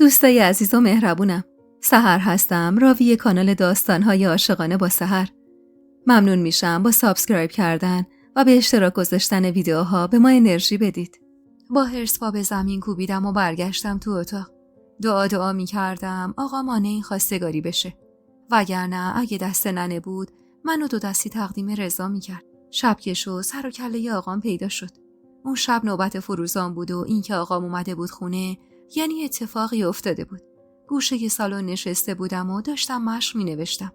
دوستای عزیز و مهربونم، سحر هستم، راوی کانال داستان‌های عاشقانه با سحر. ممنون میشم با سابسکرایب کردن و به اشتراک گذاشتن ویدیوها به ما انرژی بدید. با حرص پا به زمین کوبیدم و برگشتم تو اتاق. دعا می‌کردم آقا مانع این خواستگاری بشه. وگرنه اگه دست ننه بود منو 2 دستی تقدیم رضا می‌کرد. شب که شد سر و کله آقام پیدا شد. اون شب نوبت فروزان بود و این که آقام اومده بود خونه یعنی اتفاقی افتاده بود. گوشه سالن نشسته بودم و داشتم مشق می‌نوشتم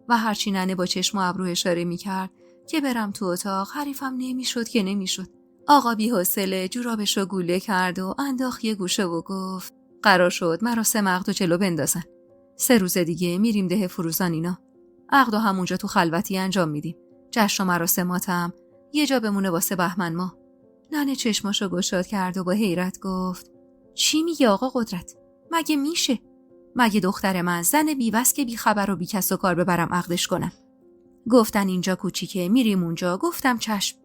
و هرچی ننه با چشم و ابرو اشاره می‌کرد که برم تو اتاق حریفم نمی‌شد که نمی‌شد. آقا بی‌حوصله جورابشو گوله کرد و انداخت یه گوشه و گفت قرار شد مراسم عقد و جلو بندازن. 3 روز دیگه میریم ده فروزان اینا. عقد همونجا تو خلوتی انجام میدیم. جشن و مراسماتم یه جا بمونه واسه بهمن ماه. ننه چشماشو گشاد کرد و با حیرت گفت چی میگی آقا قدرت؟ مگه میشه؟ مگه دختر من زن بی‌وس که بی‌خبر و بی‌کس و کار ببرم عقدش کنم؟ گفتن اینجا کوچیکه میریم اونجا. گفتم چشم.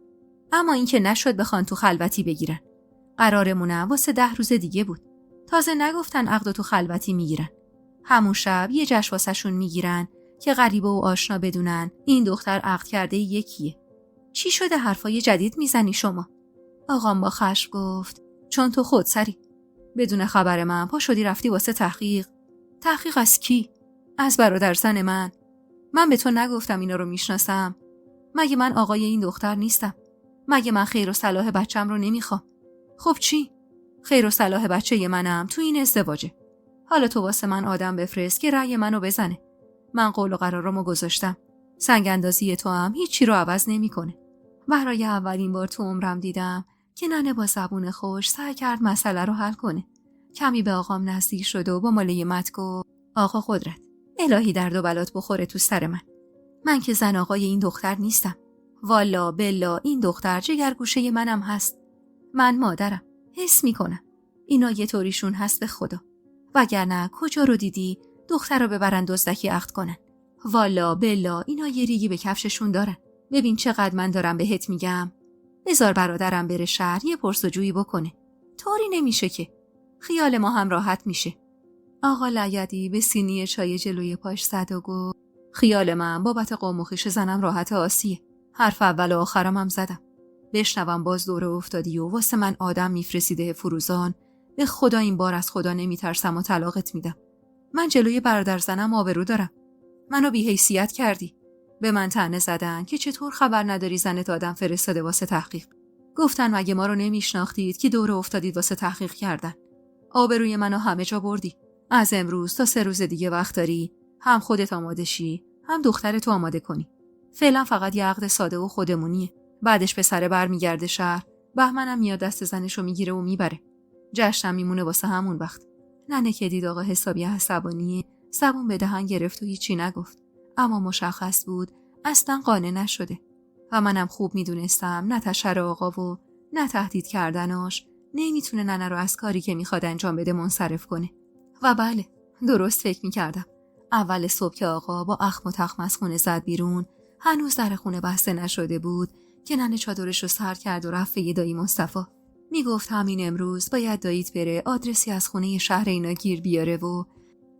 اما این که نشد بخوان تو خلوتی بگیرن. قرارمونم واسه 10 روز دیگه بود. تازه نگفتن عقد تو خلوتی میگیرن. همون شب یه جشن واسهشون میگیرن که غریبه و آشنا بدونن این دختر عقد کرده یکیه. چی شده حرفای جدید میزنی شما؟ آقام با خشم گفت چون تو خودسری. بدون خبر من پا شدی رفتی واسه تحقیق. تحقیق از کی؟ از برادر زن من. من به تو نگفتم اینا رو میشناسم؟ مگه من آقای این دختر نیستم؟ مگه من خیر و صلاح بچم رو نمیخوام؟ خب چی؟ خیر و صلاح بچه منم تو این ازدواجه. حالا تو واسه من آدم بفرست که رأی منو بزنه. من قول و قرارامو گذاشتم. سنگ اندازی تو هم هیچی رو عوض نمیکنه. برای اولین بار تو عمرم دیدم که ننه با زبون خوش سعی کرد مسئله رو حل کنه. کمی به آقام نزدیک شد و با ماله مت گفت آقا قدرت، الهی درد و بلات بخوره تو سر من که زن آقای این دختر نیستم. والا بلا این دختر جگرگوشه منم هست. من مادرم. حس میکنم اینا یه طوریشون هست به خدا. وگرنه کجا رو دیدی دختر رو ببرن دزدکی عقد کنن؟ والا بلا اینا یه ریگی به کفششون دارن. ببین چقدر من دارم بهت میگم. بذار برادرم بره شهر یه پرسجویی بکنه. طوری نمیشه که. خیال ما هم راحت میشه. آقا لگدی به سینی چای جلوی پاش زد و گفت خیال من بابت قوم و خویش زنم راحت آسیه. حرف اول و آخرم هم زدم. بشنوم باز دوره افتادی و واسه من آدم میفرستیده فروزان. به خدا این بار از خدا نمیترسم و طلاقت میدم. من جلوی برادر زنم آبرو دارم. منو بی‌حیثیت کردی. به من طعنه زدن که چطور خبر نداری زنت آدم فرستاده واسه تحقیق. گفتن مگه ما رو نمیشناختید که دوره افتادید واسه تحقیق کردن. آبروی منو همه جا بردی. از امروز تا 3 روز دیگه وقت داری هم خودت آماده شی هم دخترتو آماده کنی. فعلا فقط یه عقد ساده و خودمونیه. بعدش پسره برمیگرده شهر. بهمنم میاد دست زنشو میگیره و میبره. جشنم میمونه واسه همون وقت. ننه که دید آقا حسابی عصبانیه زبون به دهن گرفت و هیچی نگفت. اما مشخص بود اصلا قانع نشده و منم خوب میدونستم نه تشر آقا و نه تهدید کردناش نمیتونه ننه رو از کاری که میخواد انجام بده منصرف کنه. و بله درست فکر میکردم. اول صبح که آقا با اخم و تخم از خونه زد بیرون هنوز در خونه بسته نشده بود که ننه چادرش رو سر کرد و رفت یه دایی مصطفی. میگفت همین امروز باید داییت بره آدرسی از خونه شهر اینا گیر بیاره و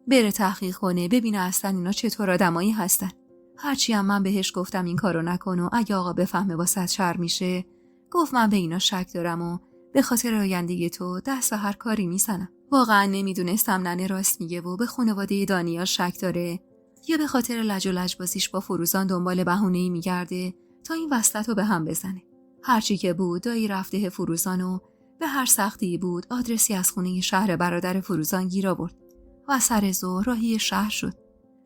بره تحقیق کنه ببینه اصلا اینا چطور آدمایی هستن. هرچی هم من بهش گفتم این کارو نکن و اگه آقا بفهمه واسط شر میشه. گفت من به اینا شک دارم و به خاطر آینده تو دست هر کاری میزنم. واقعا نمیدونستم ننه راست میگه و به خانواده دانیال شک داره یا به خاطر لج و لجبازیش با فروزان دنبال بهونه‌ای میگرده تا این وصلت رو به هم بزنه. هرچی که بود دایی رفته فروزان و به هر سختی بود آدرسی از خونه شهر برادر فروزان گیر آورد و سر ظهر راهی شهر شد.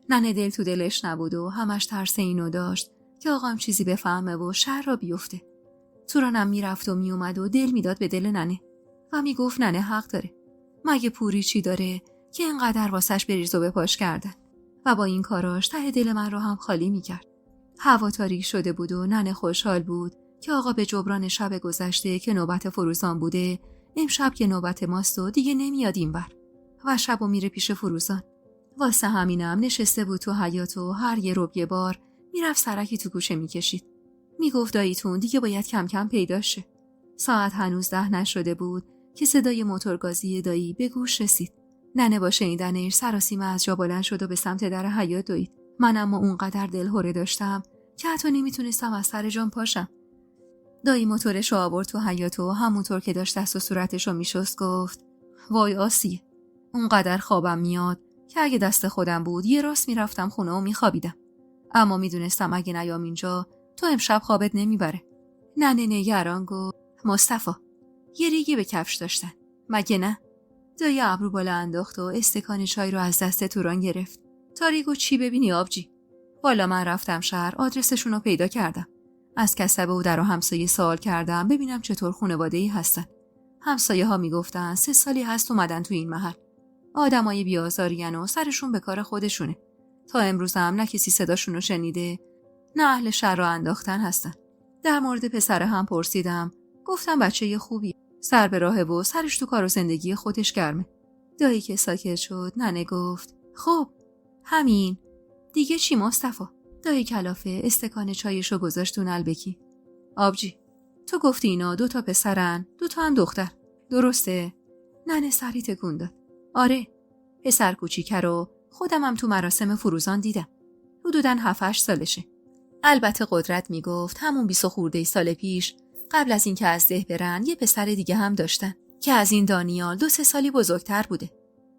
ننه دل تو دلش نبود و همش ترس اینو داشت که آقام چیزی بفهمه و شهر را بیفته. تو رانم میرفت و میومد و دل میداد به دل ننه و میگفت ننه حق داره. مگه پوری چی داره که اینقدر واسش بریز و بپاش کردن و با این کاراش ته دل من رو هم خالی میکرد. هوا تاریک شده بود و ننه خوشحال بود که آقا به جبران شب گذشته که نوبت فروزان بوده امشب که نوبت ماست و دیگه نمیاد اینور و شبو میره پیش فروزان. واسه همینم نشسته بود تو حیاط و هر یه ربع یه بار میرفت سرکی تو گوشه میکشید. میگفت داییتون دیگه باید کم کم پیدا شه. ساعت هنوز 10 نشده بود که صدای موتورگازی دایی به گوش رسید. ننه با شنیدنش سراسیمه از جا بلند شد و به سمت در حیاط دوید. من اما اونقدر دلهره داشتم که حتی نمیتونستم از سر جام پاشم. دایی موتورش رو آورد تو حیاط و همونطور که داشت دست و صورتش رو میشست گفت وای آسیه، اونقدر خوابم میاد که اگه دست خودم بود یه راست میرفتم خونه و میخوابیدم. اما میدونستم اگه نیام اینجا تو امشب خوابت نمیبره. ننه نگران گفت مصطفی یه ریگی به کفش داشتن مگه نه؟ دایی ابرو بالا انداخت و استکان چای رو از دست توران گرفت. تا ریگو چی ببینی آبجی؟ والا من رفتم شهر آدرسشون رو پیدا کردم. از کسبه و در و همسایه سوال کردم ببینم چطور خانواده‌ای هستن. همسایه ها میگفتن 3 سالی هست اومدن تو این محل. آدمای بی‌آزارین و سرشون به کار خودشونه. تا امروز هم نه کسی صداشون رو شنیده نه اهل شهر رو انداختن هستن. در مورد پسر هم پرسیدم. گفتم بچه خوبیه. سر به راهه و سرش تو کار و زندگی خودش گرمه. دایی که ساکت شد ننه گفت خب همین دیگه چی مصطفی؟ دایی کلافه استکان چایشو گذاشت تو نلبکی. آبجی تو گفتی اینا 2 تا پسرن 2 تا هم دختر درسته؟ ننه سری تکون داد. آره پسر کوچیکه رو خودم هم تو مراسم فروزان دیدم. حدوداً 7-8 سالشه. البته قدرت میگفت همون 20 خورده سال پیش قبل از اینکه از ده برن یه پسر دیگه هم داشتن که از این دانیال 2-3 سالی بزرگتر بوده.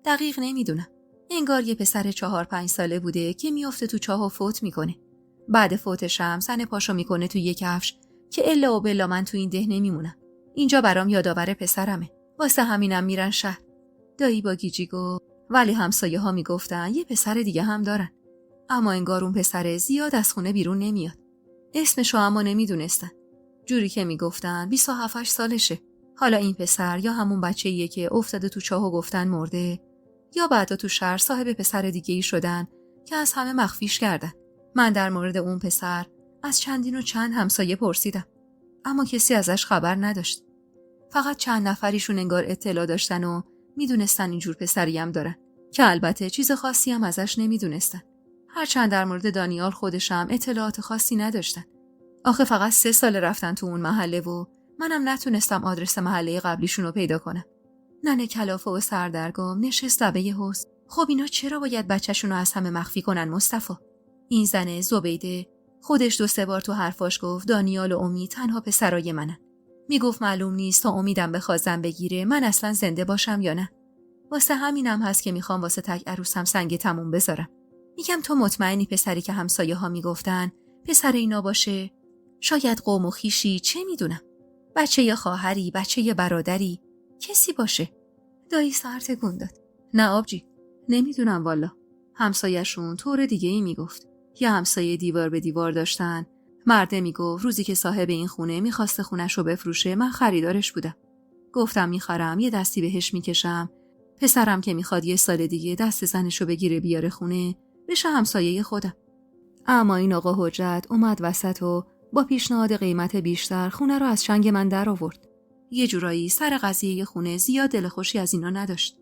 دقیق نمیدونم. انگار یه پسر 4-5 ساله بوده که میافته تو چاه و فوت میکنه. بعد فوتش هم سن پاشو میکنه تو یه کفش که الا و بلا من تو این ده نمیمونم. اینجا برام یادآور پسرمه. واسه همینم میرن شهر. دایی با گیجی گفت ولی همسایه ها میگفتن یه پسر دیگه هم دارن. اما انگار اون پسر زیاد از خونه بیرون نمیاد. اسمشو اما نمیدونستن. جوری که میگفتن 27 سالشه. حالا این پسر یا همون بچه‌ایه که افتاده تو چاه و گفتن مرده یا بعدا تو شهر صاحب پسر دیگه‌ای شدن که از همه مخفیش کردن. من در مورد اون پسر از چندین و چند همسایه پرسیدم اما کسی ازش خبر نداشت. فقط چند نفریشون انگار اطلاع داشتن و میدونستن اینجور پسری هم دارن که البته چیز خاصی هم ازش نمیدونستن. هرچند در مورد دانیال خودشم اطلاعات خاصی نداشتن. آخه فقط 3 سال رفتن تو اون محله و منم نتونستم آدرس محله قبلیشون رو پیدا کنم. ننه کلافه و سردرگم نشست لبه حوض. خب اینا چرا باید بچه‌شون رو از همه مخفی کنن مصطفی؟ این زنه زبیده خودش 2-3 بار تو حرفاش گفت دانیال و امید تنها پسرای منن. میگفت معلوم نیست تا امیدم بخوازم بگیره من اصلا زنده باشم یا نه. واسه همینم هست که میخوام واسه تک عروسم سنگ تموم بذارم. میگم تو مطمئنی پسری که همسایه ها میگفتن پسر اینا باشه؟ شاید قوم و خیشی چه میدونم. بچه یا خواهری، بچه یا برادری، کسی باشه. دایی سر تکون داد. نه آبجی، نمیدونم والا. همسایه‌شون طور دیگه ای میگفت. یا همسایه دیوار به دیوار داشتن. مرده میگفت روزی که صاحب این خونه میخواسته خونش رو بفروشه من خریدارش بودم. گفتم میخرم یه دستی بهش میکشم. پسرم که میخواد یه سال دیگه دست زنشو بگیره بیاره خونه بشه همسایه خودم. اما این آقا حجت اومد وسط و با پیشنهاد قیمت بیشتر خونه رو از چنگ من در آورد. یه جورایی سر قضیه خونه زیاد دلخوشی از اینا نداشت.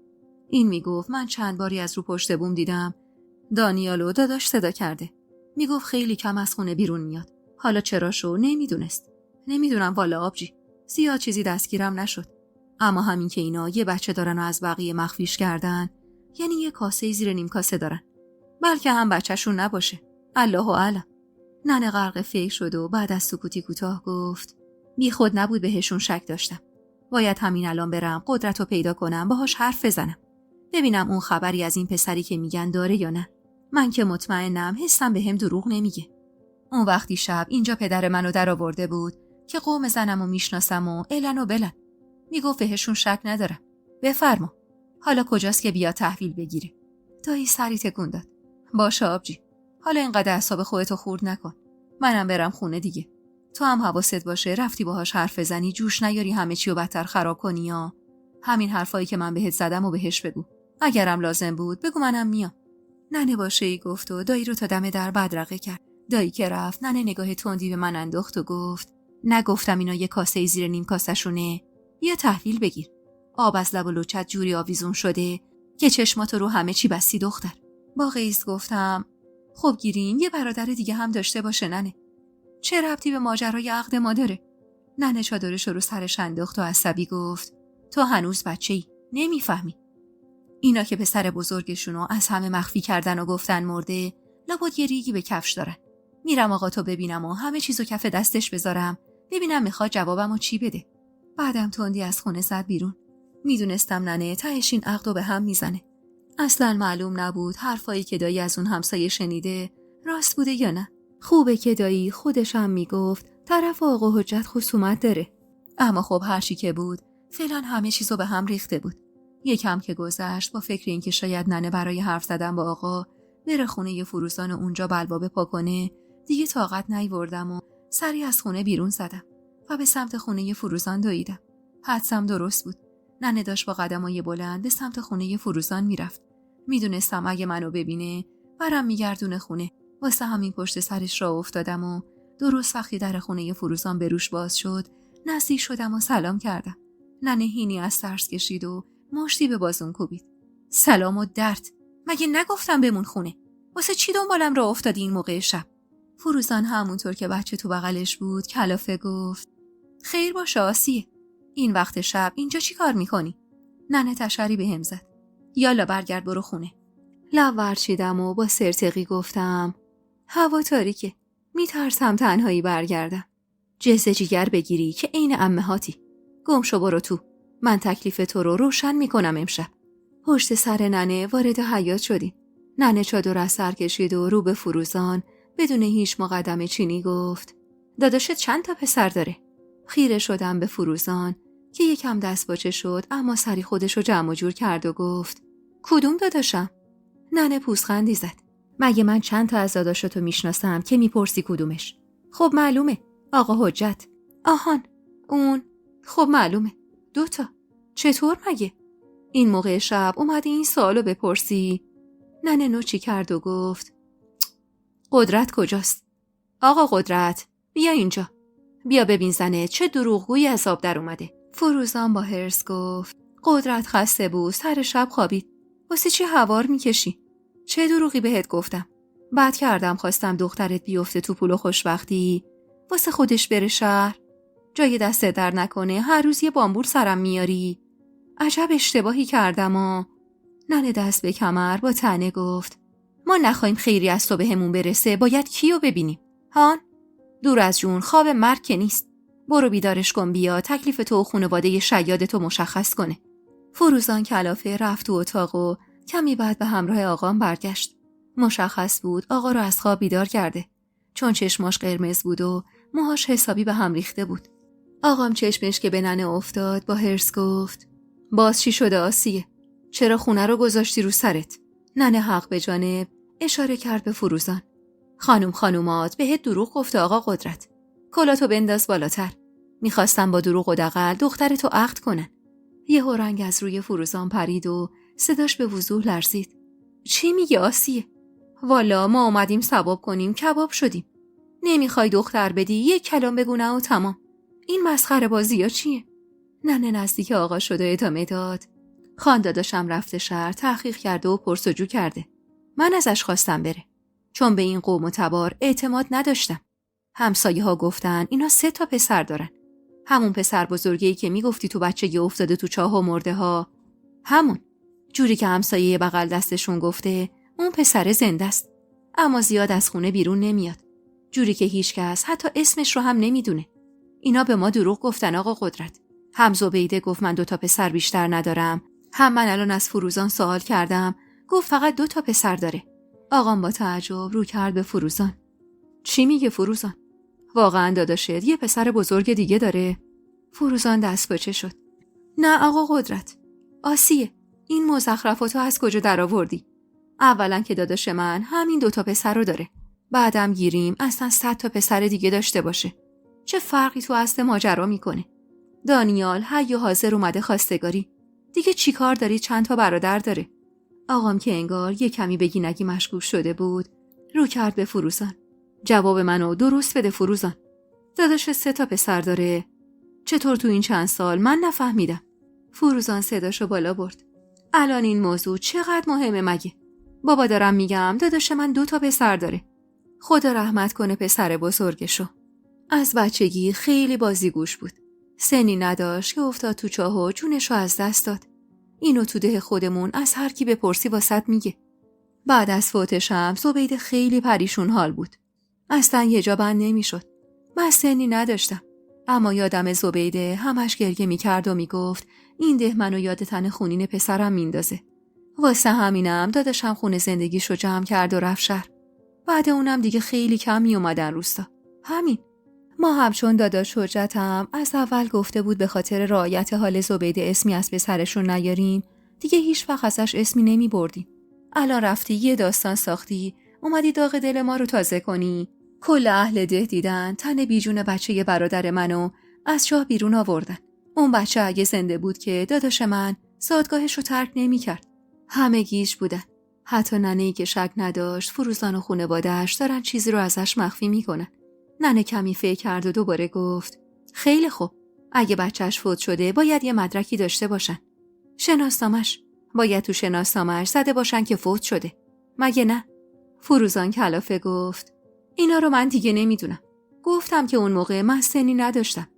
این میگفت من چند باری از رو پشت بوم دیدم دانیالو داداش صدا کرده. میگفت خیلی کم از خونه بیرون میاد. حالا چراشو نمیدونست. نمیدونم والا آبجی. زیاد چیزی دستگیرم نشد. اما همین که اینا یه بچه دارن و از بقیه مخفیش کردن یعنی یه کاسه زیر نیم کاسه دارن. بلکه هم بچه‌شون نباشه. الله اعلم. ننه غرق فکر شد و بعد از سکوتی کوتاه گفت بی خود نبود بهشون شک داشتم. باید همین الان برم قدرت رو پیدا کنم باهاش حرف بزنم. ببینم اون خبری از این پسری که میگن داره یا نه. من که مطمئنم حسم بهم دروغ نمیگه. اون وقتی شب اینجا پدر منو در آورده بود که قوم زنمو میشناسم و الن و بلن. میگفت بهشون شک ندارم. بفرما. حالا کجاست که بیا تحویل بگیره؟ دایی سری تکون داد. باشه آبجی. حالا اینقدر اعصاب خودتو خورد نکن. منم برم خونه دیگه. تو هم حواست باشه رفتی باهاش حرف بزنی جوش نیاری همه چی رو بدتر خراب کنی یا همین حرفایی که من بهت زدم و بهش بگو. اگرم لازم بود بگو منم میام. ننه باشه ای گفت و دایی رو تا دم در بدرقه کرد. دایی که رفت ننه نگاه تندی به من انداخت و گفت نگفتم اینا یه کاسه زیر نیم کاسه‌شونه. بیا تحویل بگیر. آب از لب و لوچت جوری آویزون شده که چشماتو رو همه چی بستی دختر. با غیظ گفتم خب گیرین یه برادر دیگه هم داشته باشه ننه. چه ربطی به ماجرای عقد ما داره؟ ننه چادرش رو سرش انداخت و عصبی گفت تو هنوز بچه‌ای نمیفهمی. اینا که پسر بزرگشونو از همه مخفی کردن و گفتن مرده، لابد یه ریگی به کفش دارن. میرم آقا تو ببینم و همه چیزو کف دستش بذارم، ببینم میخواد جوابمو چی بده. بعدم تندی از خونه زد بیرون. میدونستم ننه تهش این عقدو به هم میزنه. اصلا معلوم نبود حرفایی که دایی از اون همسایه شنیده راست بوده یا نه. خوبه که دایی خودش هم میگفت طرف آقا حجت خصومت داره. اما خب هر چی که بود فعلا همه چیزو به هم ریخته بود. یکم که گذشت با فکر این که شاید ننه برای حرف زدن با آقا بره خونه فروزان و اونجا بلبابه پا کنه، دیگه طاقت نیوردم و سری از خونه بیرون زدم و به سمت خونه فروزان دویدم. حدسم درست بود. ننه داشت با قدمای بلند به سمت خونه فروزان میرفت. میدونستم اگه منو ببینه برام میگردونه خونه. واسه همین پشت سرش راه افتادم و درست وقتی در خونه فروزان به روش باز شد نزدیک شدم و سلام کردم. ننه هینی از ترس کشید و مشتی به بازون کوبید. سلام و درد، مگه نگفتم بمون خونه؟ واسه چی دنبالم راه افتادی این موقع شب؟ فروزان همونطور که بچه تو بغلش بود کلافه گفت خیر باشه آسیه، این وقت شب اینجا چی کار میکنی؟ ننه تشری به هم زد. یالا برگرد برو خونه. لب ورچیدم و با سرتقی گفتم هوا تاریکه، میترسم تنهایی برگردم. جز جیگر بگیری که عین عمهاتی. گم شو برو تو، من تکلیف تو رو روشن میکنم امشب. پشت سر ننه وارد حیاط شدیم. ننه چادر از سر کشید و رو به فروزان بدون هیچ مقدمه چینی گفت داداشت چند تا پسر داره؟ خیره شدم به فروزان که یکم دست باچه شد اما سری خودشو جمع جور کرد و گفت کدوم داداشم؟ ننه پوزخندی زد. مگه من چند تا از داداشتو میشناسم که میپرسی کدومش؟ خب معلومه، آقا حجت. آهان، اون. خب معلومه، 2 تا. چطور مگه؟ این موقع شب اومدی این سوالو بپرسی؟ ننه نوچی کرد و گفت قدرت کجاست؟ آقا قدرت، بیا اینجا. بیا ببین زنه چه دروغگویی از آب در اومده. فروزان با هرس گفت قدرت خسته بود، سر شب خوابید. واسه چی هوار میکشی؟ چه دروغی بهت گفتم؟ بد کردم خواستم دخترت بیفته تو پول و خوشبختی واسه خودش بره شهر. جای دست در نکنه هر روز یه بامبول سرم میاری. عجب اشتباهی کردم. ننه دست به کمر با طعنه گفت ما نخواهیم خیری از تو بهمون برسه، باید کیو ببینیم؟ هان؟ دور از جون، خواب مرگ که نیست. برو بیدارش کن بیا تکلیف تو و خانواده شیاد تو مشخص کنه. فروزان کلافه رفت تو اتاق و کمی بعد به همراه آقام برگشت. مشخص بود آقا رو از خواب بیدار کرده، چون چشماش قرمز بود و موهاش حسابی به هم ریخته بود. آقام چشمش که به ننه افتاد با هرس گفت باز چی شده آسیه؟ چرا خونه رو گذاشتی رو سرت؟ ننه حق به جانب اشاره کرد به فروزان. خانومات بهت دروغ گفته آقا قدرت. کلاتو بنداز بالاتر. میخواستم با دروغ و دغل دخترتو عقد کنن. یهو رنگ از روی فروزان پرید و صداش به وضوح لرزید. چی میگی آسیه؟ والا ما اومدیم ثواب کنیم کباب شدیم. نمیخوای دختر بدی یک کلام بگو نه و تمام. این مسخره بازی ها چیه؟ ننه نزدیک آقا شد و ادامه داد. خان داداشم رفته شهر تحقیق کرده و پرسجو کرده. من ازش خواستم بره، چون به این قوم و تبار اعتماد نداشتم. همسایه ها گفتن اینا 3 تا پسر دارن. همون پسر بزرگی که میگفتی تو بچگی افتاده تو چاه و مرده ها، همون. جوری که همسایه بغل دستشون گفته اون پسر زنده است، اما زیاد از خونه بیرون نمیاد. جوری که هیچکس حتی اسمش رو هم نمیدونه. اینا به ما دروغ گفتن آقا قدرت. هم زبیده گفت من 2 تا پسر بیشتر ندارم، هم من الان از فروزان سوال کردم گفت فقط 2 تا پسر داره. آقام با تعجب رو کرد به فروزان. چی میگه فروزان؟ واقعا داداشت یه پسر بزرگ دیگه داره؟ فروزان دست باچه شد. نه آقا قدرت، آسیه، این مزخرفاتو از کجا در آوردی؟ اولا که داداش من همین 2 تا پسر رو داره، بعدم گیریم اصلا 100 تا پسر دیگه داشته باشه. چه فرقی تو اصل ماجرا میکنه؟ دانیال حی و حاضر اومده خواستگاری، دیگه چی کار داری چند تا برادر داره؟ آقام که انگار یه کمی بگی نگی مشکوک شده بود رو کرد به فروزان. جواب منو درست بده فروزان. داداش 3 تا پسر داره؟ چطور تو این چند سال من نفهمیدم. فروزان صداشو بالا برد. الان این موضوع چقدر مهمه مگه؟ بابا دارم میگم داداش من 2 تا پسر داره. خدا رحمت کنه پسر بزرگشو. از بچگی خیلی بازیگوش بود. سنی نداشت که افتاد تو چاه و جونشو از دست داد. اینو تو ده خودمون از هر کی بپرسی واسط میگه. بعد از فوتشم زبیده خیلی پریشون حال بود. اصلا یه جا بند نمیشد. من سنی نداشتم. اما یادم زبیده همش گریه میکرد و میگفت این ده منو یاد تن خونین پسرم میندازه. واسه همینم داداشم خونه زندگیشو جمع کرد و رفت شهر. بعد اونم دیگه خیلی کم می اومدن روستا. همین. ما هم چون داداش حجتم از اول گفته بود به خاطر رعایت حال زبیده اسمی از پسرشون نیاریم، دیگه هیچ وقت ازش اسمی نمی بردیم. الان رفتی یه داستان ساختی، اومدی داغ دل ما رو تازه کنی. کل اهل ده دیدن تن بیجون بچه برادر منو از جا بیرون آوردن. اون بچه اگه زنده بود که داداش من زادگاهش رو ترک نمی کرد. همه گیج بودن. حتی ننه‌ای که شک نداشت فروزان و خانواده‌اش دارن چیزی رو ازش مخفی میکنن. ننه کمی فکر کرد و دوباره گفت خیلی خوب. اگه بچهش فوت شده باید یه مدرکی داشته باشن. شناسنامه‌اش. باید تو شناسنامه‌اش زده باشن که فوت شده. مگه نه؟ فروزان کلافه گفت اینا رو من دیگه نمیدونم. گفتم که اون موقع من سنی نداشتم.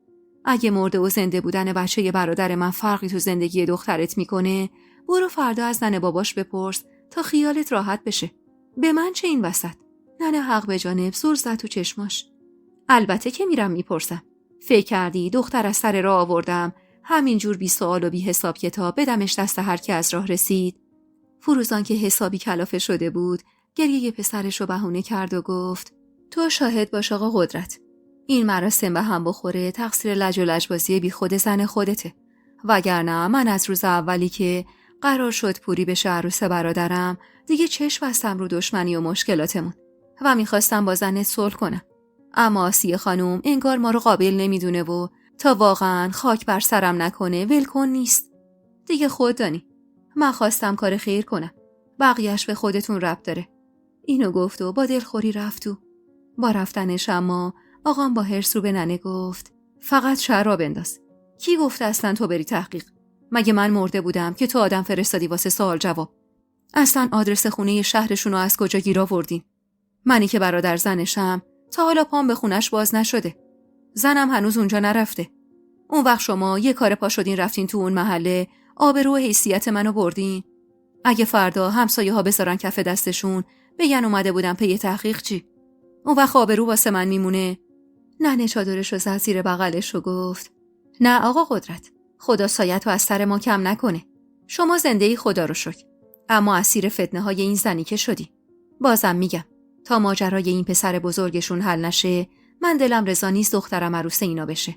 اگه مرده و زنده بودن بچه برادر من فرقی تو زندگی دخترت میکنه، برو فردا از ننه باباش بپرس تا خیالت راحت بشه. به من چه این وسط؟ ننه حق به جانب زور زد تو چشماش. البته که میرم میپرسم. فکر کردی دختر از سر راه آوردم همینجور بی سوال و بی حساب کتاب بدمش دست هر کی از راه رسید؟ فروزان که حسابی کلافه شده بود گریه پسرش رو بهونه کرد و گفت تو شاهد باش آقا قدرت. این مراسم به هم بخوره تقصیر لج و لجبازی بی خود زن خودته. وگرنه من از روز اولی که قرار شد پوری بشه عروس برادرم دیگه چشم بستم رو دشمنی و مشکلاتمون و میخواستم با زنت صلح کنم. اما آسیه خانوم انگار ما رو قابل نمیدونه و تا واقعا خاک بر سرم نکنه ولکن نیست. دیگه خود دانی. من خواستم کار خیر کنم. بقیهش به خودتون ربط داره. اینو گفت و با دلخوری رفت تو. با رفتنش اما آقام با حرص رو به ننه گفت فقط شهر را بنداز. کی گفته اصلا تو بری تحقیق؟ مگه من مرده بودم که تو آدم فرستادی واسه سوال جواب؟ اصلا آدرس خونه شهرشون رو از کجا گیر آوردین؟ منی که برادر زنشم تا حالا پام به خونش باز نشده. زنم هنوز اونجا نرفته. اون وقت شما یه کار پا شدین رفتین تو اون محله آبرو و حیثیت منو بردین. اگه فردا همسایه ها بذارن کف دستشون بگن اومده بودم پی تحقیق چی؟ اون وقت آبرو واسه من میمونه؟ ننه چادرش رو زد زیر بغلش و گفت نه آقا قدرت، خدا سایت رو از سر ما کم نکنه. شما زنده ای خدا رو شکر، اما اسیر فتنه های این زنی که شدی. بازم میگم تا ماجرای این پسر بزرگشون حل نشه من دلم رضا نیست دخترم عروس اینا بشه.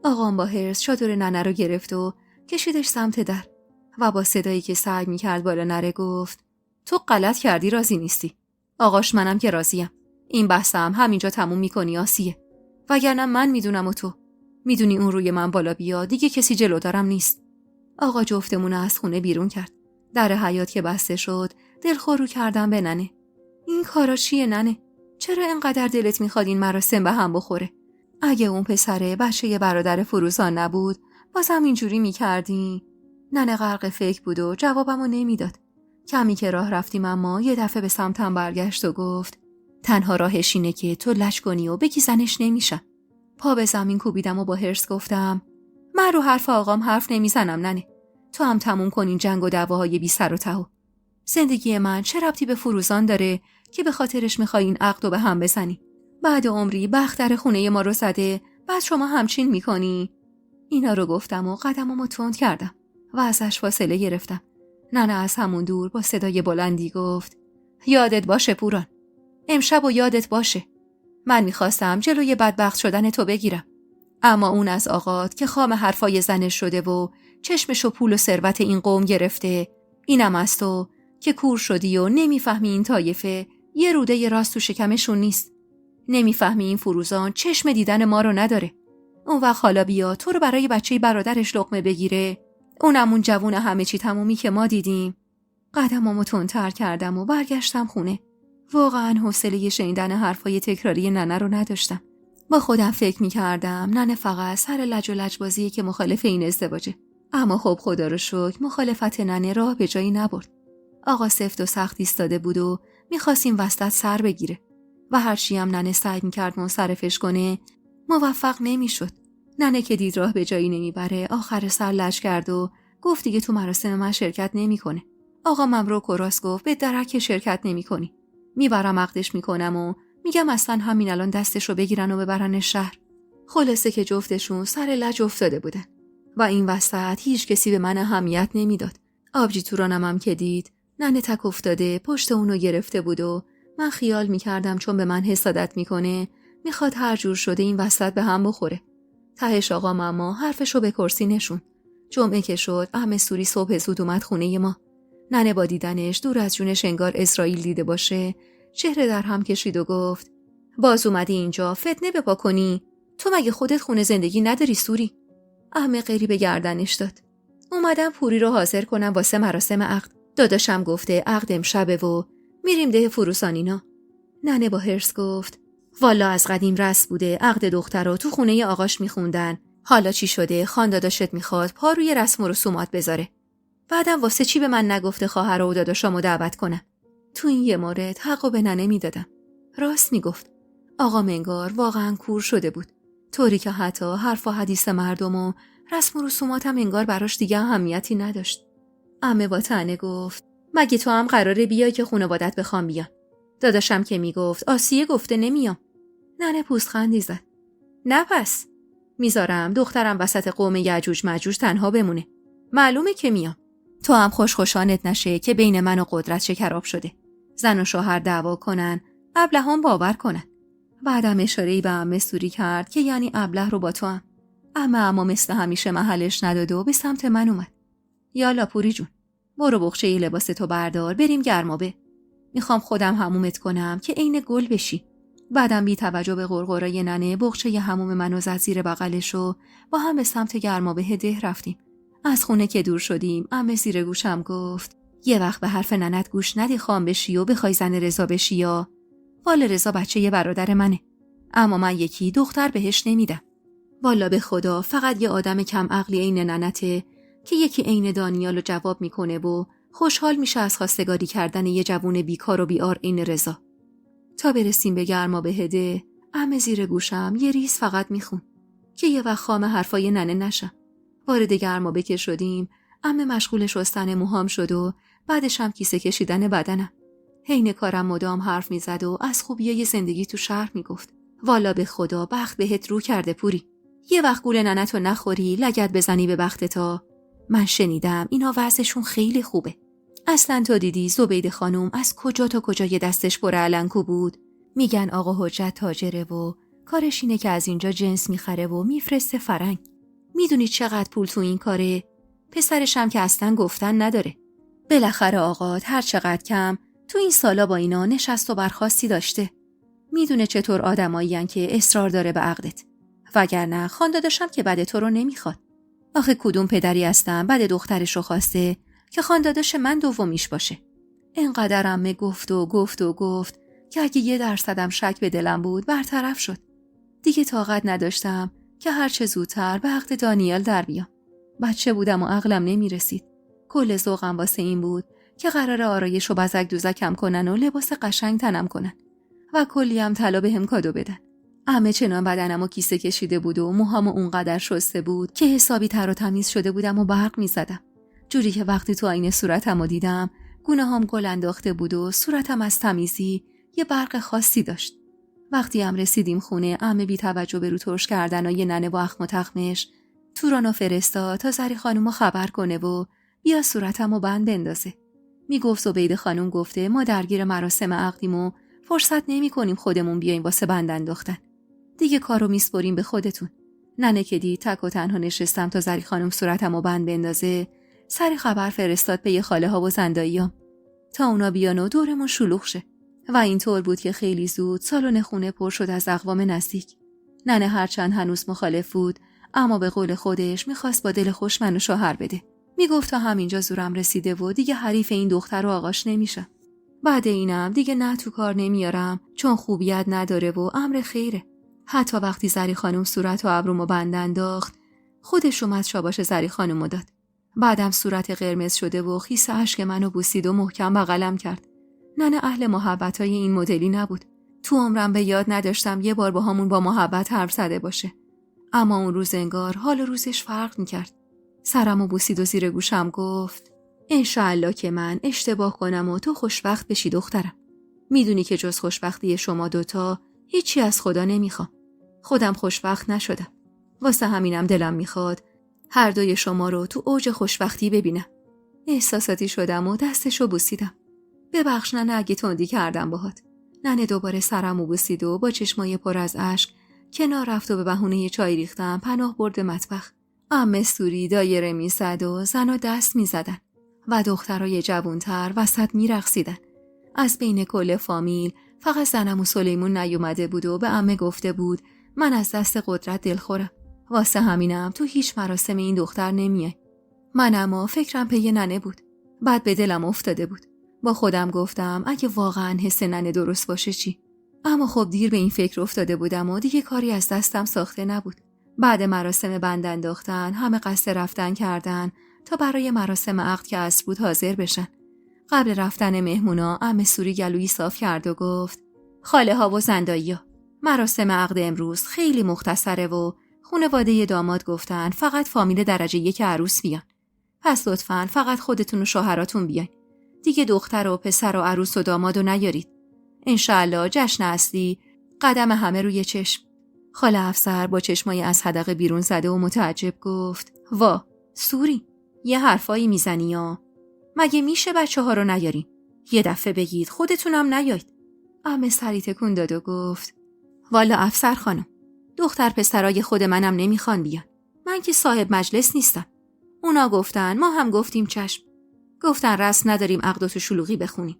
آقام با حرص چادر ننه رو گرفت و کشیدش سمت در و با صدایی که سعی میکرد بالا نره گفت تو غلط کردی راضی نیستی. آقاش منم که راضیم. این بحثم همینجا تموم میکنی آسیه. وگرنه من میدونم و تو میدونی اون روی من بالا بیا دیگه کسی جلو دارم نیست. آقا جفتمون از خونه بیرون کرد. در حیاط که بسته شد دلخورو کردم به ننه. این کارا چیه ننه؟ چرا اینقدر دلت میخواد این مراسم به هم بخوره؟ اگه اون پسره بچه برادر فروزان نبود بازم اینجوری میکردی؟ ننه غرق فکر بود و جوابمو نمیداد. کمی که راه رفتیم اما یه دفعه به سمتم برگشت و گفت تنها راهش اینه که تو لج کنی و بگی زنش نمیشم. پا به زمین کوبیدم و با حرص گفتم من رو حرف آقام حرف نمیزنم ننه. تو هم تموم کن این جنگ و دعواهای بی سر و ته. زندگی من چه ربطی به فروزان داره که به خاطرش میخوای این عقد رو به هم بزنی؟ بعد عمری بختر خونه ما رو زده بعد شما همچین میکنی؟ اینا رو گفتم و قدممو تند کردم و ازش فاصله گرفتم. ننه از همون دور با صدای بلندی گفت یادت باشه پوران، امشب و یادت باشه. من میخواستم جلوی بدبخت شدن تو بگیرم، اما اون از آقات که خام حرفای زنش شده و چشمشو پول و ثروت این قوم گرفته، اینم از تو که کور شدی و نمیفهمی این طایفه یه روده راست تو شکمشون نیست. نمیفهمی این فروزان چشم دیدن ما رو نداره. اون وقت حالا بیا تو رو برای بچه برادرش لقمه بگیره، اونم اون جوون همه چی تمومی که ما دیدیم. قدمامو تندتر کردم و برگشتم خونه. واقعا حوصله شنیدن حرفای تکراری ننه رو نداشتم. با خودم فکر می‌کردم ننه فقط سر لج و لجبازیه که مخالف این ازدواجه. اما خب خدا رو شکر مخالفت ننه راه به جایی نبرد. آقا سفت و سخت ایستاده بود و می‌خواستیم وسط سر بگیره و هرچی هم ننه سعی می‌کرد منصرفش کنه موفق نمی‌شد. ننه که دید راه به جایی نمیبره آخر سر لج کرد و گفت دیگه تو مراسم من شرکت نمیکنه. آقا ممرو کراس گفت به درک شرکت نمیکنی. میبرم عقدش میکنم و میگم اصلا همین الان دستشو بگیرن و ببرن شهر. خلاصه که جفتشون سر لج افتاده بودن و این وسط هیچ کسی به من اهمیت نمیداد. آبجی تورانم هم که دید ننه تک افتاده پشت اونو گرفته بود و من خیال میکردم چون به من حسادت میکنه میخواد هر جور شده این وسط به هم بخوره. تهش آقا ماما حرفشو به کرسی نشون. جمعه که شد عمه سوری صبح زود اومد خونه ما. ننه با دیدنش دور از جونش انگار اسرائیل دیده باشه چهره در هم کشید و گفت باز اومدی اینجا فتنه بپا کنی؟ تو مگه خودت خونه زندگی نداری سوری؟ عمه قری به گردنش داد. اومدم پوری رو حاضر کنم واسه مراسم عقد. داداشم گفته عقد امشبه و میریم ده فروسانینا. ننه با هرس گفت والا از قدیم رسم بوده عقد دختر رو تو خونه آقاش میخوندن. حالا چی شده؟ خان داداشت میخواد پا روی رسم و رسومات بذاره. بعدم واسه چی به من نگفته خواهر و داداشامو دعوت کنم؟ تو این یه مورد حقو به ننه میدادم. راست میگفت. آقا منگار واقعا کور شده بود. طوری که حتی حرف و حدیث مردم و رسم و رسوماتم انگار براش دیگه اهمیتی نداشت. عمه با طعنه گفت مگه تو هم قراره بیای که خانوادت بخوام بیان؟ داداشم که میگفت آسیه گفته نمیام. ننه پوزخندی زد. نه پس میذارم دخترم وسط قوم یعجوج مجوج تنها بمونه. معلومه که میام. تو هم خوشخوشانت نشه که بین من و قدرت شکراب شده. زن و شوهر دعوا کنن، ابلهان باور کنن. بعدم اشاره‌ای به عمه سوری کرد که یعنی ابله رو با تو هم. اما مثل همیشه محلش نداد و به سمت من اومد. یالا پوری جون، برو بخشه ی لباس تو بردار بریم گرمابه. میخوام خودم حمومت کنم که عین گل بشی. بعدم بی توجه به غرغرای ننه بخشه ی حموم منو زد زیر بغلش و با هم به سمت گرمابه ده رفتیم. از خونه که دور شدیم عمه زیر گوشم گفت یه وقت به حرف ننت گوش ندی خام بشی و بخوای زن رضا بشی یا والا رضا بچه یه برادر منه، اما من یکی دختر بهش نمیدم. والا به خدا فقط یه آدم کم عقلی عین ننته که یکی عین دانیالو جواب میکنه و خوشحال میشه از خواستگاری کردن یه جوون بیکار و بیار عین رضا. تا برسیم به گرمابه هده عمه زیر گوشم یه ریز فقط میخون که یه وقت خام حرفای ننه نشم. وارد گرمابه که شدیم عمه مشغول شستن موهام شد و بعدش هم کیسه کشیدن بدنم. حین کارم مدام حرف میزد و از خوبیای زندگی تو شهر میگفت. والا به خدا بخت بهت رو کرده پوری. یه وقت گول ننتو نخوری لگد بزنی به بختتا. من شنیدم اینا وضعشون خیلی خوبه. اصلا تو دیدی زبید خانم از کجا تا کجا یه دستش پر علنکو بود. میگن آقا حجت تاجره و کارش اینه که از اینجا جنس میخره و میفرسته فرنگ. میدونی چقدر پول تو این کاره؟ پسرش هم که اصلا گفتن نداره. بالاخره آقات هر چقدر کم تو این سالا با اینا نشست و برخاستی داشته. میدونه چطور آدمایین که اصرار داره به عقدت. وگرنه خانداداشم که بد تو رو نمیخواد. آخه کدوم پدری هستن بد دخترش رو خواسته که خانداداش من دومیش باشه. اینقدر عمه گفت که اگه 1% شک به دلم بود برطرف شد. دیگه طاقت نداشتم که هرچه زودتر به عقد دانیال در بیام. بچه بودم و عقلم نمیرسید. کل ذوقم واسه این بود که قرار آرایش و بزک دوزکم کنن و لباس قشنگ تنم کنن و کلی هم طلا بهم کادو بدن. عمه چنان بدنمو کیسه کشیده بود و موهامو اونقدر شسته بود که حسابی تر و تمیز شده بودم و برق میزدم. جوری که وقتی تو آینه صورتمو دیدم گونه‌هام گل انداخته بود و صورتم از تمیزی یه برق خاصی داشت. وقتی هم رسیدیم خونه عمه بی توجه به رو ترش کردن و یه ننه با اخم و تخمش تورانو فرستاد تا زری خانومو خبر کنه و بیا صورتمو بند بندازه. میگفت زبید خانوم گفته ما درگیر مراسم عقدیم و فرصت نمی کنیم خودمون بیایم واسه بند انداختن. دیگه کارو میسپریم به خودتون. ننه که دید تک و تنها نشستم تا زری خانوم صورتمو بند بندازه سری خبر فرستاد به خاله ها و زنداییام تا اونا بیان و دورمون شلوغ شه. و اینطور بود که خیلی زود سالن خونه پر شد از اقوام نزدیک. ننه هرچند هنوز مخالف بود اما به قول خودش میخواست با دل خوش منو شوهر بده. میگفت تا همینجا زورم رسیده و دیگه حریف این دختر و آقاش نمیشم. بعد اینم دیگه نه تو کار نمیارم چون خوبیت نداره و امر خیره. حتی وقتی زری خانم صورت و ابرومو بند انداخت خودش اومد شاباش زری خانمو داد. بعدم صورت قرمز شده و خیس اشک منو بوسید و محکم بغلم کرد. ننه اهل محبتای این مدلی نبود. تو عمرم به یاد نداشتم یه بار با همون با محبت حرف زده باشه. اما اون روز انگار حال روزش فرق میکرد. سرمو بوسید و زیر گوشم گفت انشاءالله که من اشتباه کنم و تو خوشبخت بشی دخترم. میدونی که جز خوشبختی شما دوتا هیچی از خدا نمیخوام. خودم خوشبخت نشدم. واسه همینم دلم میخواد هر دوی شما رو تو اوج خوشبختی ببینم. احساساتی شدم و دستشو بوسیدم. ببخش ننه اگه تندی کردم باهات. ننه دوباره سرمو بوسید و با چشمای پر از اشک کنار رفت و به بهونه چای ریختن پناه برد مطبخ. عمه سوری دایره میزد و زنا دست میزدن و دخترای جوانتر وسط میرقصیدن. از بین کل فامیل فقط زنم و سلیمون نیومده بود و به عمه گفته بود من از دست قدرت دلخورم. واسه همینم تو هیچ مراسم این دختر نمیای. من اما فکرم پی ننه بود. بعد به دلم افتاده بود. با خودم گفتم اگه واقعا حس ننه درست باشه چی؟ اما خب دیر به این فکر افتاده بودم و دیگه کاری از دستم ساخته نبود. بعد مراسم بند انداختن همه قصد رفتن کردن تا برای مراسم عقد که عصر بود حاضر بشن. قبل رفتن مهمونا عمه سوری گلویی صاف کرد و گفت خاله ها و زندایی‌ها، مراسم عقد امروز خیلی مختصره و خانواده داماد گفتن فقط فامیل درجه 1 عروس بیان. پس لطفاً فقط خودتون و شوهراتون بیاین. دیگه دختر و پسر و عروس و دامادو نیارید. انشالله جشن اصلی قدم همه روی چشم. خاله افسر با چشمای از حدقه بیرون زده و متعجب گفت وا سوری یه حرفایی میزنی یا مگه میشه بچه‌ها رو نیارین؟ یه دفعه بگید خودتونم نیاید. عمه سری تکون داد و گفت والا افسر خانم، دختر پسرای خود منم نمیخوان بیان. من که صاحب مجلس نیستم. اونا گفتن ما هم گفتیم چشم. گفتن رسم نداریم عقد تو شلوغی بخونیم.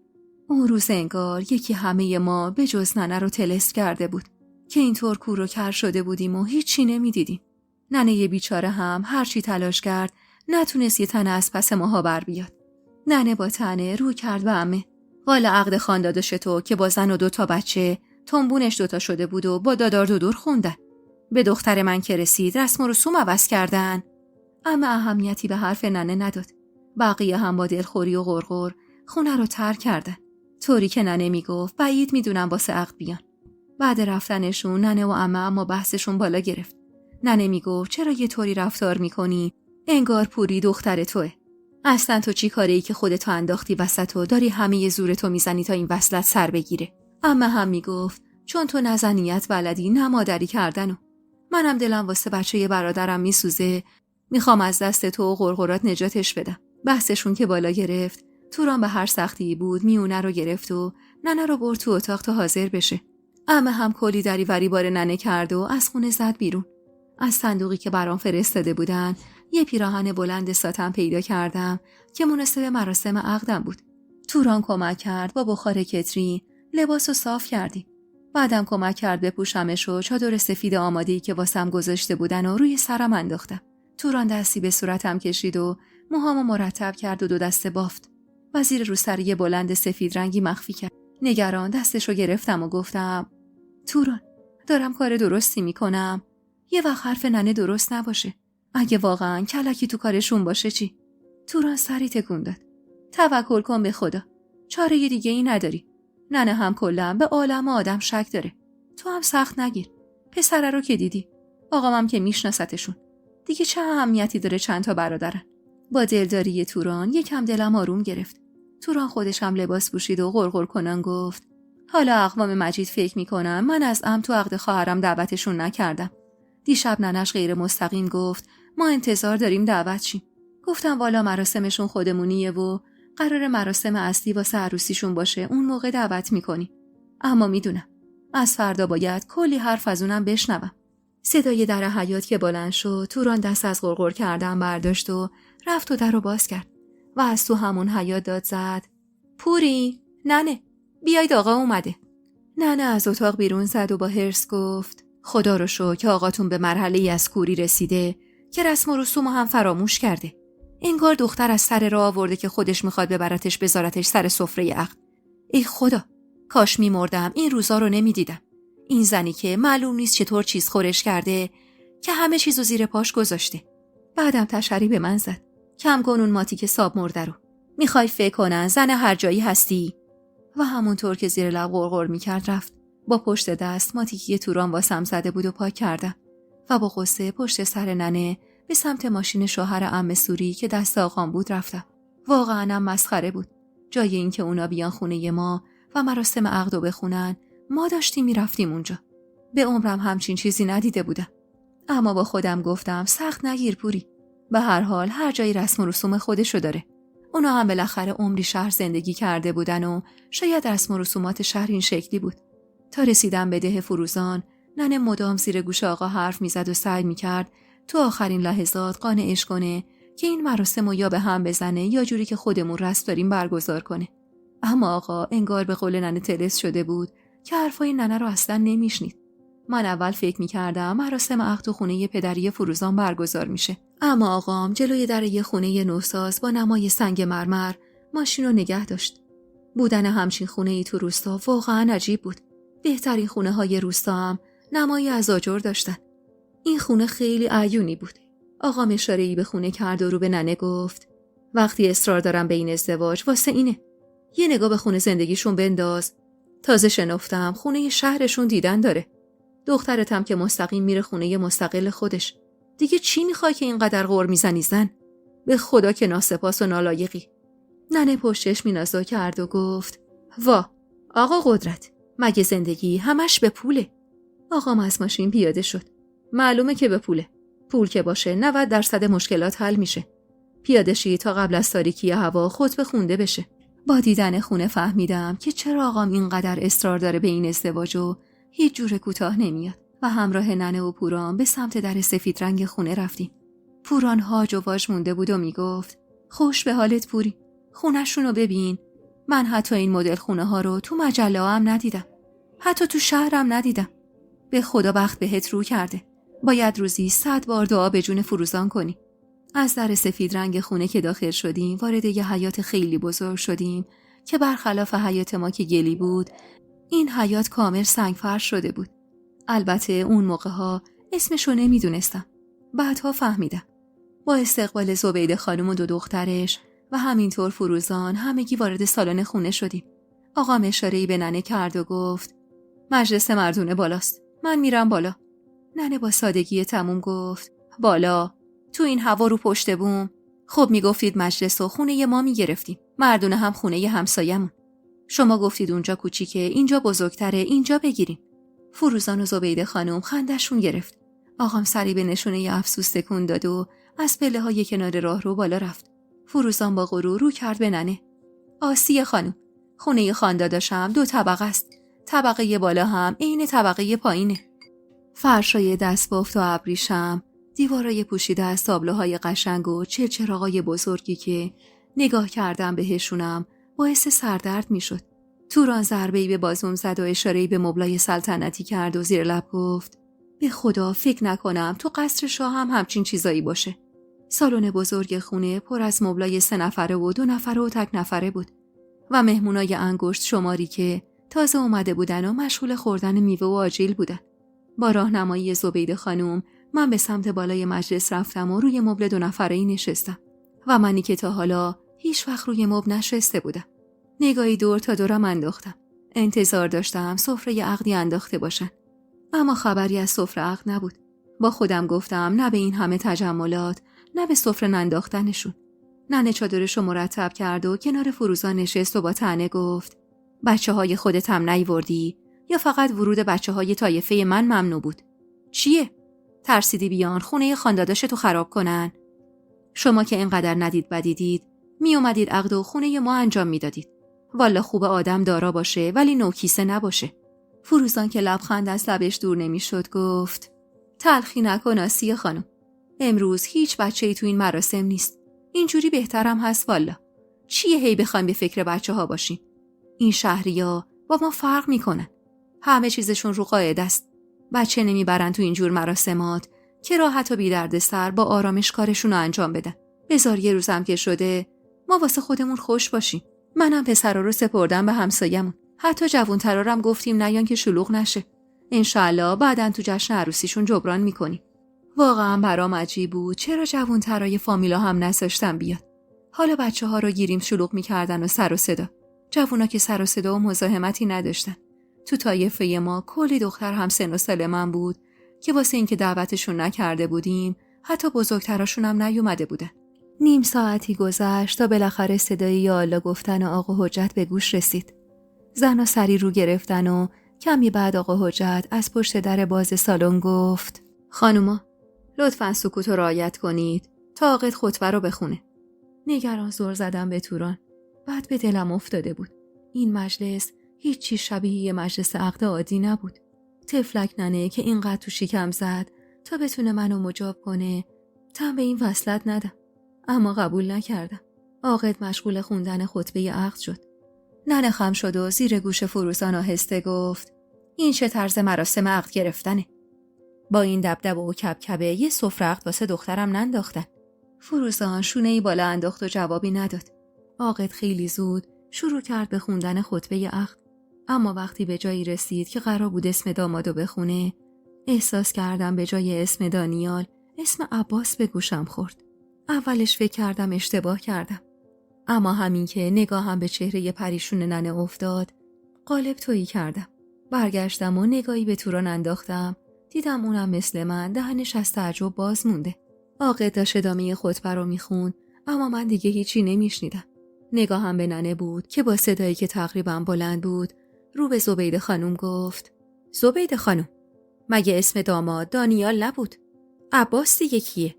اون روز انگار یکی همه ما به جز ننه رو طلسم کرده بود که اینطور کور و کر شده بودیم و هیچی نمیدیدیم. ننه بیچاره هم هرچی تلاش کرد نتونست یه تنه از پس ماها بر بیاد. ننه با تنه رو کرد به عمه. والا عقد خانداداش تو که با زن و 2 بچه تنبونش 2 شده بود و با دادار دور خوندن. به دختر من که رسید رسم و رسوم عوض کردن. عمه اهمیتی به حرف ننه نداد. بقیه هم با دلخوری و غرغر خونه رو ترک کردن. طوری که ننه میگفت بعید میدونم واسه عقد بیان. بعد رفتنشون ننه و عمه اما بحثشون بالا گرفت. ننه میگفت چرا یه طوری رفتار میکنی؟ انگار پوری دختر توئه. اصلا تو چی کاری که خودتو انداختی وسط و داری همه زورتو میزنی تا این وصلت سر بگیره؟ عمه هم میگفت چون تو نه زنیت بلدی نه مادری کردنو. منم دلم واسه بچه برادرم میسوزه، میخوام از دست تو و غرغرات نجاتش بدم. بحثشون که بالا گرفت، توران به هر سختی بود میونه رو گرفت و ننه رو برد تو اتاق تا حاضر بشه. عمه هم کلی دریوری بار ننه کرد و از خونه زد بیرون. از صندوقی که برام فرستاده بودن یه پیراهن بلند ساتن پیدا کردم که مناسب مراسم عقدم بود. توران کمک کرد با بخار کتری لباسو صاف کردیم. بعدم کمک کرد بپوشمش و چادر سفید آماده‌ای که واسم گذاشته بودن و روی سرم انداختم. توران دستی به صورتم کشید و موهامو مرتب کرد و 2 دسته بافت. و زیر روسری بلند سفید رنگی مخفی کرد. نگران دستشو گرفتم و گفتم توران دارم کار درستی میکنم. یه وقت حرف ننه درست نباشه. اگه واقعا کلکی تو کارشون باشه چی؟ توران سری تکون داد. توکل کن به خدا. چاره دیگه ای نداری. ننه هم کلا به عالم آدم شک داره. تو هم سخت نگیر. پسره رو که دیدی. آقام هم که میشناستشون. دیگه چه اهمیتی داره چند تا برادرن. با دلداری توران یکم دلم آروم گرفت. توران خودش هم لباس پوشید و غرغر کنان گفت حالا اقوام مجید فکر میکنم من از عمد تو عقد خواهرم دعوتشون نکردم. دیشب ننش غیر مستقیم گفت ما انتظار داریم دعوت شیم. گفتم والا مراسمشون خودمونیه و قرار مراسم اصلی واسه عروسیشون باشه اون موقع دعوت میکنی. اما میدونم از فردا باید کلی حرف از اونم بشنوم. صدای در حیاط که بلند شد توران دست از غرغر کردن برداشت و رفت و در رو باز کرد و از تو همون حیاط داد زد پوری ننه بیاید آقا اومده. ننه از اتاق بیرون زد و با حرص گفت خدا رو شکر که آقاتون به مرحله از کوری رسیده که رسم و رسوم هم فراموش کرده. انگار دختر از سر راه آورده که خودش میخواد ببرتش بذارتش سر سفره عقد. ای خدا کاش میمردم این روزا رو نمیدیدم. این زنی که معلوم نیست چطور چیز خورش کرده که همه چیزو زیر پاش گذاشته. بعدم تشری به من زد کم کن اون ماتی که ساب مرده رو. میخوای فکر کنن زن هر جایی هستی؟ و همونطور که زیر لب غرغر میکرد رفت. با پشت دست ماتیکی توران واسم زده بود و پاک کردم و با غصه پشت سر ننه به سمت ماشین شوهر عمه سوری که دست آقام بود رفتم. واقعاً هم مسخره بود. جای این که اونا بیان خونه ما و مراسم عقدو بخونن، ما داشتیم میرفتیم اونجا. به عمرم همچین چیزی ندیده بودم. اما با خودم گفتم سخت نگیر پوری. به هر حال هر جایی رسم و رسوم خودشو داره. اونا هم بالاخره عمری شهر زندگی کرده بودن و شاید رسم و رسومات شهر این شکلی بود. تا رسیدم به ده فروزان، ننه مدام زیر گوش آقا حرف میزد و سعی میکرد تو آخرین لحظات قانعش کنه که این مراسمو یا به هم بزنه یا جوری که خودمون رسم داریم برگزار کنه. اما آقا انگار به قول ننه طلسم شده بود که حرفای ننه رو اصلا نمیشنید. من اول فکر میکردم مراسم عقد تو خونه پدری فروزان برگزار میشه. اما آقام جلوی در یه خونه نوساز با نمای سنگ مرمر ماشین رو نگه داشت. بودن همچین خونه‌ای تو روستا واقعا عجیب بود. بهترین خونه‌های روستا هم نمای از آجر داشتن. این خونه خیلی عیونی بود. آقام اشاره‌ای به خونه کرد و رو به ننه گفت وقتی اصرار دارم به این ازدواج واسه اینه. یه نگاه به خونه زندگیشون بنداز. تازه شنفتم خونه شهرشون دیدن داره. دخترتم که مستقیم میره خونه مستقل خودش. دیگه چی میخوای که اینقدر غر میزنی زن؟ به خدا که ناسپاس و نالایقی. ننه پشتش مینازا کرد و گفت وا آقا قدرت، مگه زندگی همش به پوله؟ آقام از ماشین پیاده شد. معلومه که به پوله. پول که باشه 90% مشکلات حل میشه. پیاده شی تا قبل از تاریکی هوا خطبه خونده بشه. با دیدن خونه فهمیدم که چرا آقام اینقدر اصرار داره به این ازدواج و هیچ جور کوتاه نمیاد و همراه ننه و پوران به سمت در سفید رنگ خونه رفتیم. پوران هاج و واج مونده بود و میگفت خوش به حالت پوری، خونه‌شونو ببین. من حتی این مدل خونه ها رو تو مجله هم ندیدم. حتی تو شهرم ندیدم. به خدا بخت بهت رو کرده. باید روزی 100 بار دعا به جون فروزان کنی. از در سفید رنگ خونه که داخل شدیم وارد یه حیاط خیلی بزرگ شدیم که برخلاف حیاط ما که گلی بود، این حیاط کامل سنگ فرش شده بود. البته اون موقع ها اسمشو نمیدونستم. بعدها فهمیدم. با استقبال زبیده خانم و 2 دخترش و همینطور فروزان همگی وارد سالن خونه شدیم. آقام اشاره‌ای به ننه کرد و گفت مجلس مردونه بالاست. من میرم بالا. ننه با سادگی تموم گفت بالا؟ تو این هوا رو پشت بوم؟ خب میگفتید مجلس و خونه ما میگرفتیم. مردونه هم خونه همسایمون. شما گفتید اونجا کوچیکه، اینجا بزرگتره، اینجا بگیریم. فروزان و زبیده خانم خندشون گرفت. آقام سری به نشونه افسوس تکون داد و از پله‌های کنار راه رو بالا رفت. فروزان با غرور رو کرد به ننه. آسیه خانم، خونه خانداداشم 2 طبقه است. طبقه بالا هم عین طبقه پایینه. فرشای دستبافت و ابریشم، دیوارای پوشیده از تابلوهای قشنگ و چراغای بزرگی که نگاه کردم بهشونم باعث سردرد میشد. توران ضربه‌ای به بازوم زد و اشاره‌ای به مبلای سلطنتی کرد و زیر لب گفت به خدا فکر نکنم تو قصر شاه هم همچین چیزایی باشه. سالن بزرگ خونه پر از مبلای 3 نفره و 2 نفره و تک نفره بود و مهمونای انگشت شماری که تازه اومده بودن و مشغول خوردن میوه و آجیل بودن. با راهنمایی زبیده خانم من به سمت بالای مجلس رفتم و روی مبل 2 نفره‌ای نشستم و منی که تا حالا هیچ وقت روی مبل نشسته بودم. نگاهی دور تا دورم انداختم. انتظار داشتم سفره عقدی انداخته باشن. اما خبری از سفره عقد نبود. با خودم گفتم نه به این همه تجملات، نه به سفره انداختنشون. ننه چادرشو مرتب کرد و کنار فروزان نشست و با طعنه گفت بچه‌های خودت هم نیوردی یا فقط ورود بچه‌های طایفه من ممنوع بود؟ چیه؟ ترسیدی بیان خونه خانداداشتو خراب کنن؟ شما که اینقدر ندید بدیدید می اومدید عقد و خونه ما انجام میدادید. والا خوب آدم دارا باشه ولی نوکیسه نباشه. فروزان که لبخند از لبش دور نمیشد گفت تلخی نکن آسیه خانم. امروز هیچ بچه‌ای تو این مراسم نیست. اینجوری بهترم هست والا. چیه هی بخوایم به فکر بچه‌ها باشیم؟ این شهریا با ما فرق میکنن. همه چیزشون رو قاعده است. بچه نمیبرن تو اینجور مراسمات که راحت و بی دردسر با آرامش کارشون رو انجام بدن. بذار یه روزم که شده ما واسه خودمون خوش باشیم. منم پسرا رو سپردم به همسایمون. حتی جوونترارم گفتیم نیان که شلوغ نشه. انشالله بعدن تو جشن عروسیشون جبران میکنیم. واقعا برام عجیب بود چرا جوونترای فامیلا هم نذاشتن بیاد. حالا بچه‌ها رو گیریم شلوغ میکردن و سر و صدا. جوونا که سر و صدا و مزاحمتی نداشتن. تو طایفه ما کلی دختر هم سن و سال من بود که واسه اینکه دعوتشون نکرده بودیم حتی بزرگتراشون هم نیومده بودن. نیم ساعتی گذشت تا بالاخره صدای یا الله گفتن آقا حجت به گوش رسید. زنها سری رو گرفتن و کمی بعد آقا حجت از پشت در باز سالن گفت: خانوما، لطفاً سکوت رو رعایت کنید تا عاقد خطبه رو بخونه. نگران زل زدم به توران. بعد به دلم افتاده بود این مجلس هیچی شبیه یه مجلس عقد عادی نبود. طفلک ننه که اینقدر تو شکم زد تا بتونه منو مجاب کنه، تن به این وصلت ندم. اما قبول نکردم. عاقد مشغول خوندن خطبه عقد شد. ننه خم شد و زیر گوش فروزان آهسته گفت: این چه طرز مراسم عقد گرفتنه؟ با این دبدبه و کبکبه یه سفره عقد واسه دخترم ننداختن. فروزان شونه‌ای بالا انداخت و جوابی نداد. عاقد خیلی زود شروع کرد به خوندن خطبه عقد. اما وقتی به جایی رسید که قرار بود اسم دامادو بخونه، احساس کردم به جای اسم دانیال اسم عباس به گوشم خورد. اولش فکر کردم اشتباه کردم. اما همین که نگاهم به چهره پریشون ننه افتاد، قالب تویی کردم. برگشتم و نگاهی به توران انداختم. دیدم اونم مثل من دهنش از تعجب باز مونده. عاقد داشت ادامه خطبه رو میخوند، اما من دیگه هیچی نمیشنیدم. نگاهم به ننه بود که با صدایی که تقریبا بلند بود رو به زبیده خانم گفت: زبیده خانم، مگه اسم داماد دانیال نبود؟ عباس دیگه کیه؟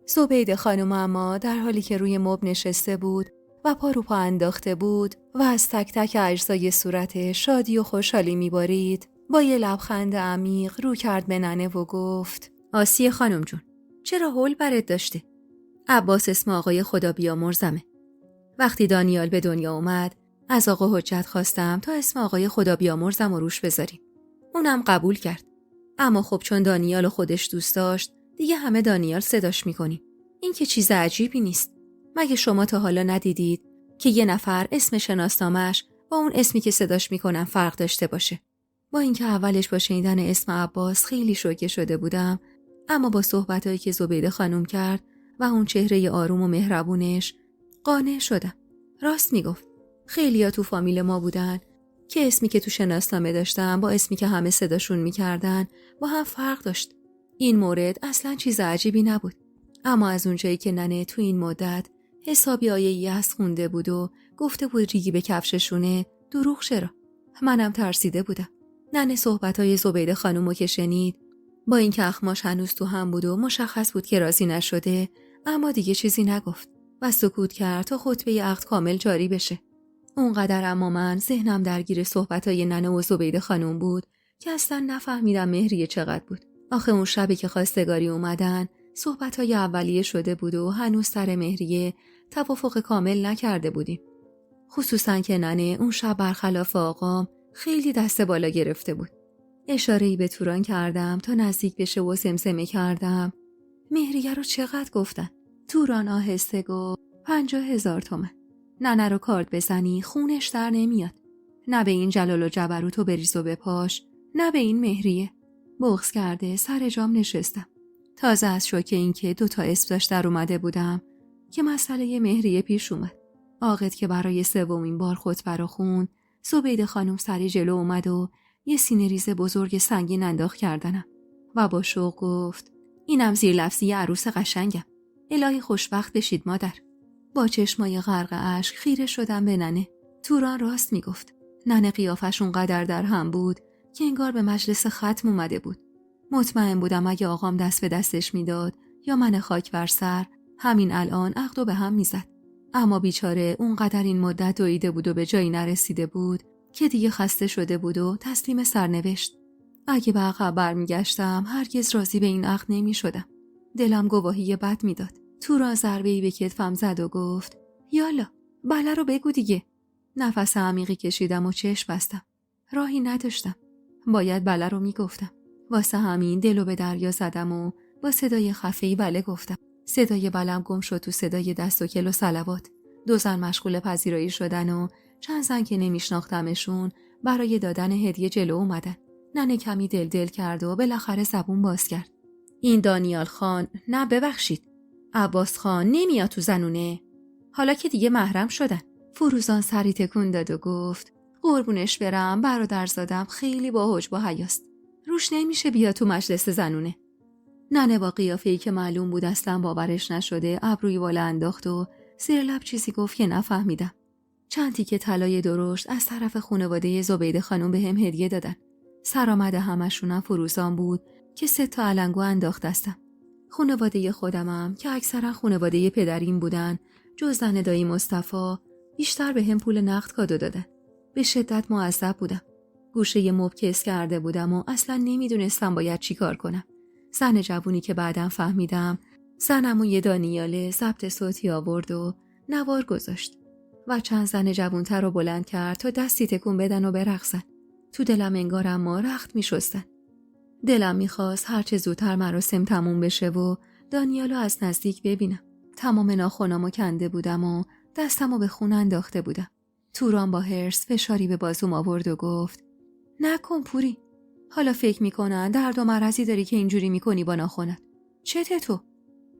زبیده خانم اما در حالی که روی مبل نشسته بود و پا رو پا انداخته بود و از تک تک اجزای صورت شادی و خوشحالی میبارید، با یه لبخند عمیق رو کرد به ننه و گفت: آسیه خانم جون، چرا هول برات داشته؟ عباس اسم آقای خدا بیامرزمه. وقتی دانیال به دنیا اومد از آقا حجت خواستم تا اسم آقای خدا بیامرزم و روش بذاریم. اونم قبول کرد. اما خب چون دانیال خودش دوست داشت دیگه همه دانیال صداش میکنیم. این که چیز عجیبی نیست. مگه شما تا حالا ندیدید که یه نفر اسم شناسنامه‌اش با اون اسمی که صداش میکنن فرق داشته باشه؟ با اینکه اولش با شنیدن اسم عباس خیلی شوکه شده بودم، اما با صحبتایی که زبیده خانم کرد و اون چهره آروم و مهربونش قانع شدم. راست میگفت. خیلیا تو فامیل ما بودن که اسمی که تو شناسنامه داشتن با اسمی که همه صداشون میکردن با هم فرق داشت. این مورد اصلا چیز عجیبی نبود. اما از اونجایی که ننه تو این مدت حسابی آیه یأس خونده بود و گفته بود ریگی به کفششونه، دروغ چرا؟ منم ترسیده بودم. ننه صحبتای زبیده خانومو که شنید، با اینکه اخماش هنوز تو هم بود و مشخص بود که راضی نشده، اما دیگه چیزی نگفت و سکوت کرد تا خطبه عقد کامل جاری بشه. اونقدر اما من ذهنم درگیر صحبتای ننه و زبیده خانوم بود که اصلا نفهمیدم مهریه چقدر بود. آخه اون شبی که خواستگاری اومدن صحبتای اولیه شده بود و هنوز سر مهریه توافق کامل نکرده بودیم. خصوصا که ننه اون شب برخلاف آقام خیلی دست بالا گرفته بود. اشاره‌ای به توران کردم تا نزدیک بشه و زمزمه کردم: مهریه رو چقدر گفتن؟ توران آهسته گفت: 50,000 تومن. ننه رو کارد بزنی خونش در نمیاد. نه به این جلال و جبروت و بریز و بپاش، نه به این مهریه. بغض کرده سر جام نشستم. تازه از شوکه این که 2 تا اسم داشت در اومده بودم که مسئله مهریه پیش اومد. عاقد که برای 3مین بار خطبه رو خوند، زبیده خانم سری جلو اومد و یه سینه ریز بزرگ سنگین انداخت کردنم و با شوق گفت: اینم زیر لفظی عروس قشنگم. الهی خوشبخت بشید مادر. با چشمای غرق اشک خیره شدم به ننه. توران راست میگفت. ننه قیافش اونقدر در هم بود که انگار به مجلس ختم اومده بود. مطمئن بودم اگه آقام دست به دستش میداد یا من خاک بر سر، همین الان عقدو به هم میزد. اما بیچاره اونقدر این مدت دویده بود و به جایی نرسیده بود که دیگه خسته شده بود و تسلیم سرنوشت. اگه به عقب برمیگشتم هرگز راضی به این عقد نمیشدم. دلم گواهی بد میداد. توران ضربه‌ای به کتفم زد و گفت: یالا بله رو بگو دیگه. نفس عمیقی کشیدم و چشم بستم. راهی نداشتم. باید بله رو میگفتم. واسه همین دلو به دریا زدم و با صدای خفه‌ای بله گفتم. صدای بلم گم شد تو صدای دست و کل و صلوات. 2 زن مشغول پذیرایی شدن و چند زن که نمیشناختمشون برای دادن هدیه جلو اومدن. ننه کمی دل کرد و بالاخره زبون باز کرد: این دانیال خان، نه ببخشید، عباس خان نمیاد تو زنونه. حالا که دیگه محرم شدن. فروزان سری تکون داد و گفت: قربونش برم، برادرزادم خیلی باحج با حیاست. روش نمیشه بیا تو مجلس زنونه. ننه با قیافه‌ای که معلوم بود اصلا باورش نشده ابروی بالا انداخت و زیر لب چیزی گفت که نفهمیدم. چند تیکه طلای درشت از طرف خانواده زبیده خانم بهم هدیه دادن. سرآمد همشونم فروزان بود که 3 تا علنگو انداخت دستم. خانواده خودمم که اکثرا خانواده پدریم بودن، جز زن دایی مصطفی، بیشتر بهم پول نقد کادو دادن. به شدت معذب بودم. گوشه مبل کس کرده بودم و اصلا نمیدونستم باید چی کار کنم. زن جوونی که بعدم فهمیدم زنمو یه دانیاله ضبط صوتی آورد و نوار گذاشت و چند زن جوونتر رو بلند کرد تا دستی تکون بدن و برقصن. تو دلم انگار اما رخت می شستن. دلم میخواست هرچه زودتر مراسم تموم بشه و دانیالو از نزدیک ببینم. تمام ناخنامو کنده بودم و دستمو به خون انداخته بودم. توران با هرس فشاری به بازوم آورد و گفت نکن پوری. حالا فکر میکنن درد و مرضی داری که اینجوری میکنی با ناخنت. چته تو؟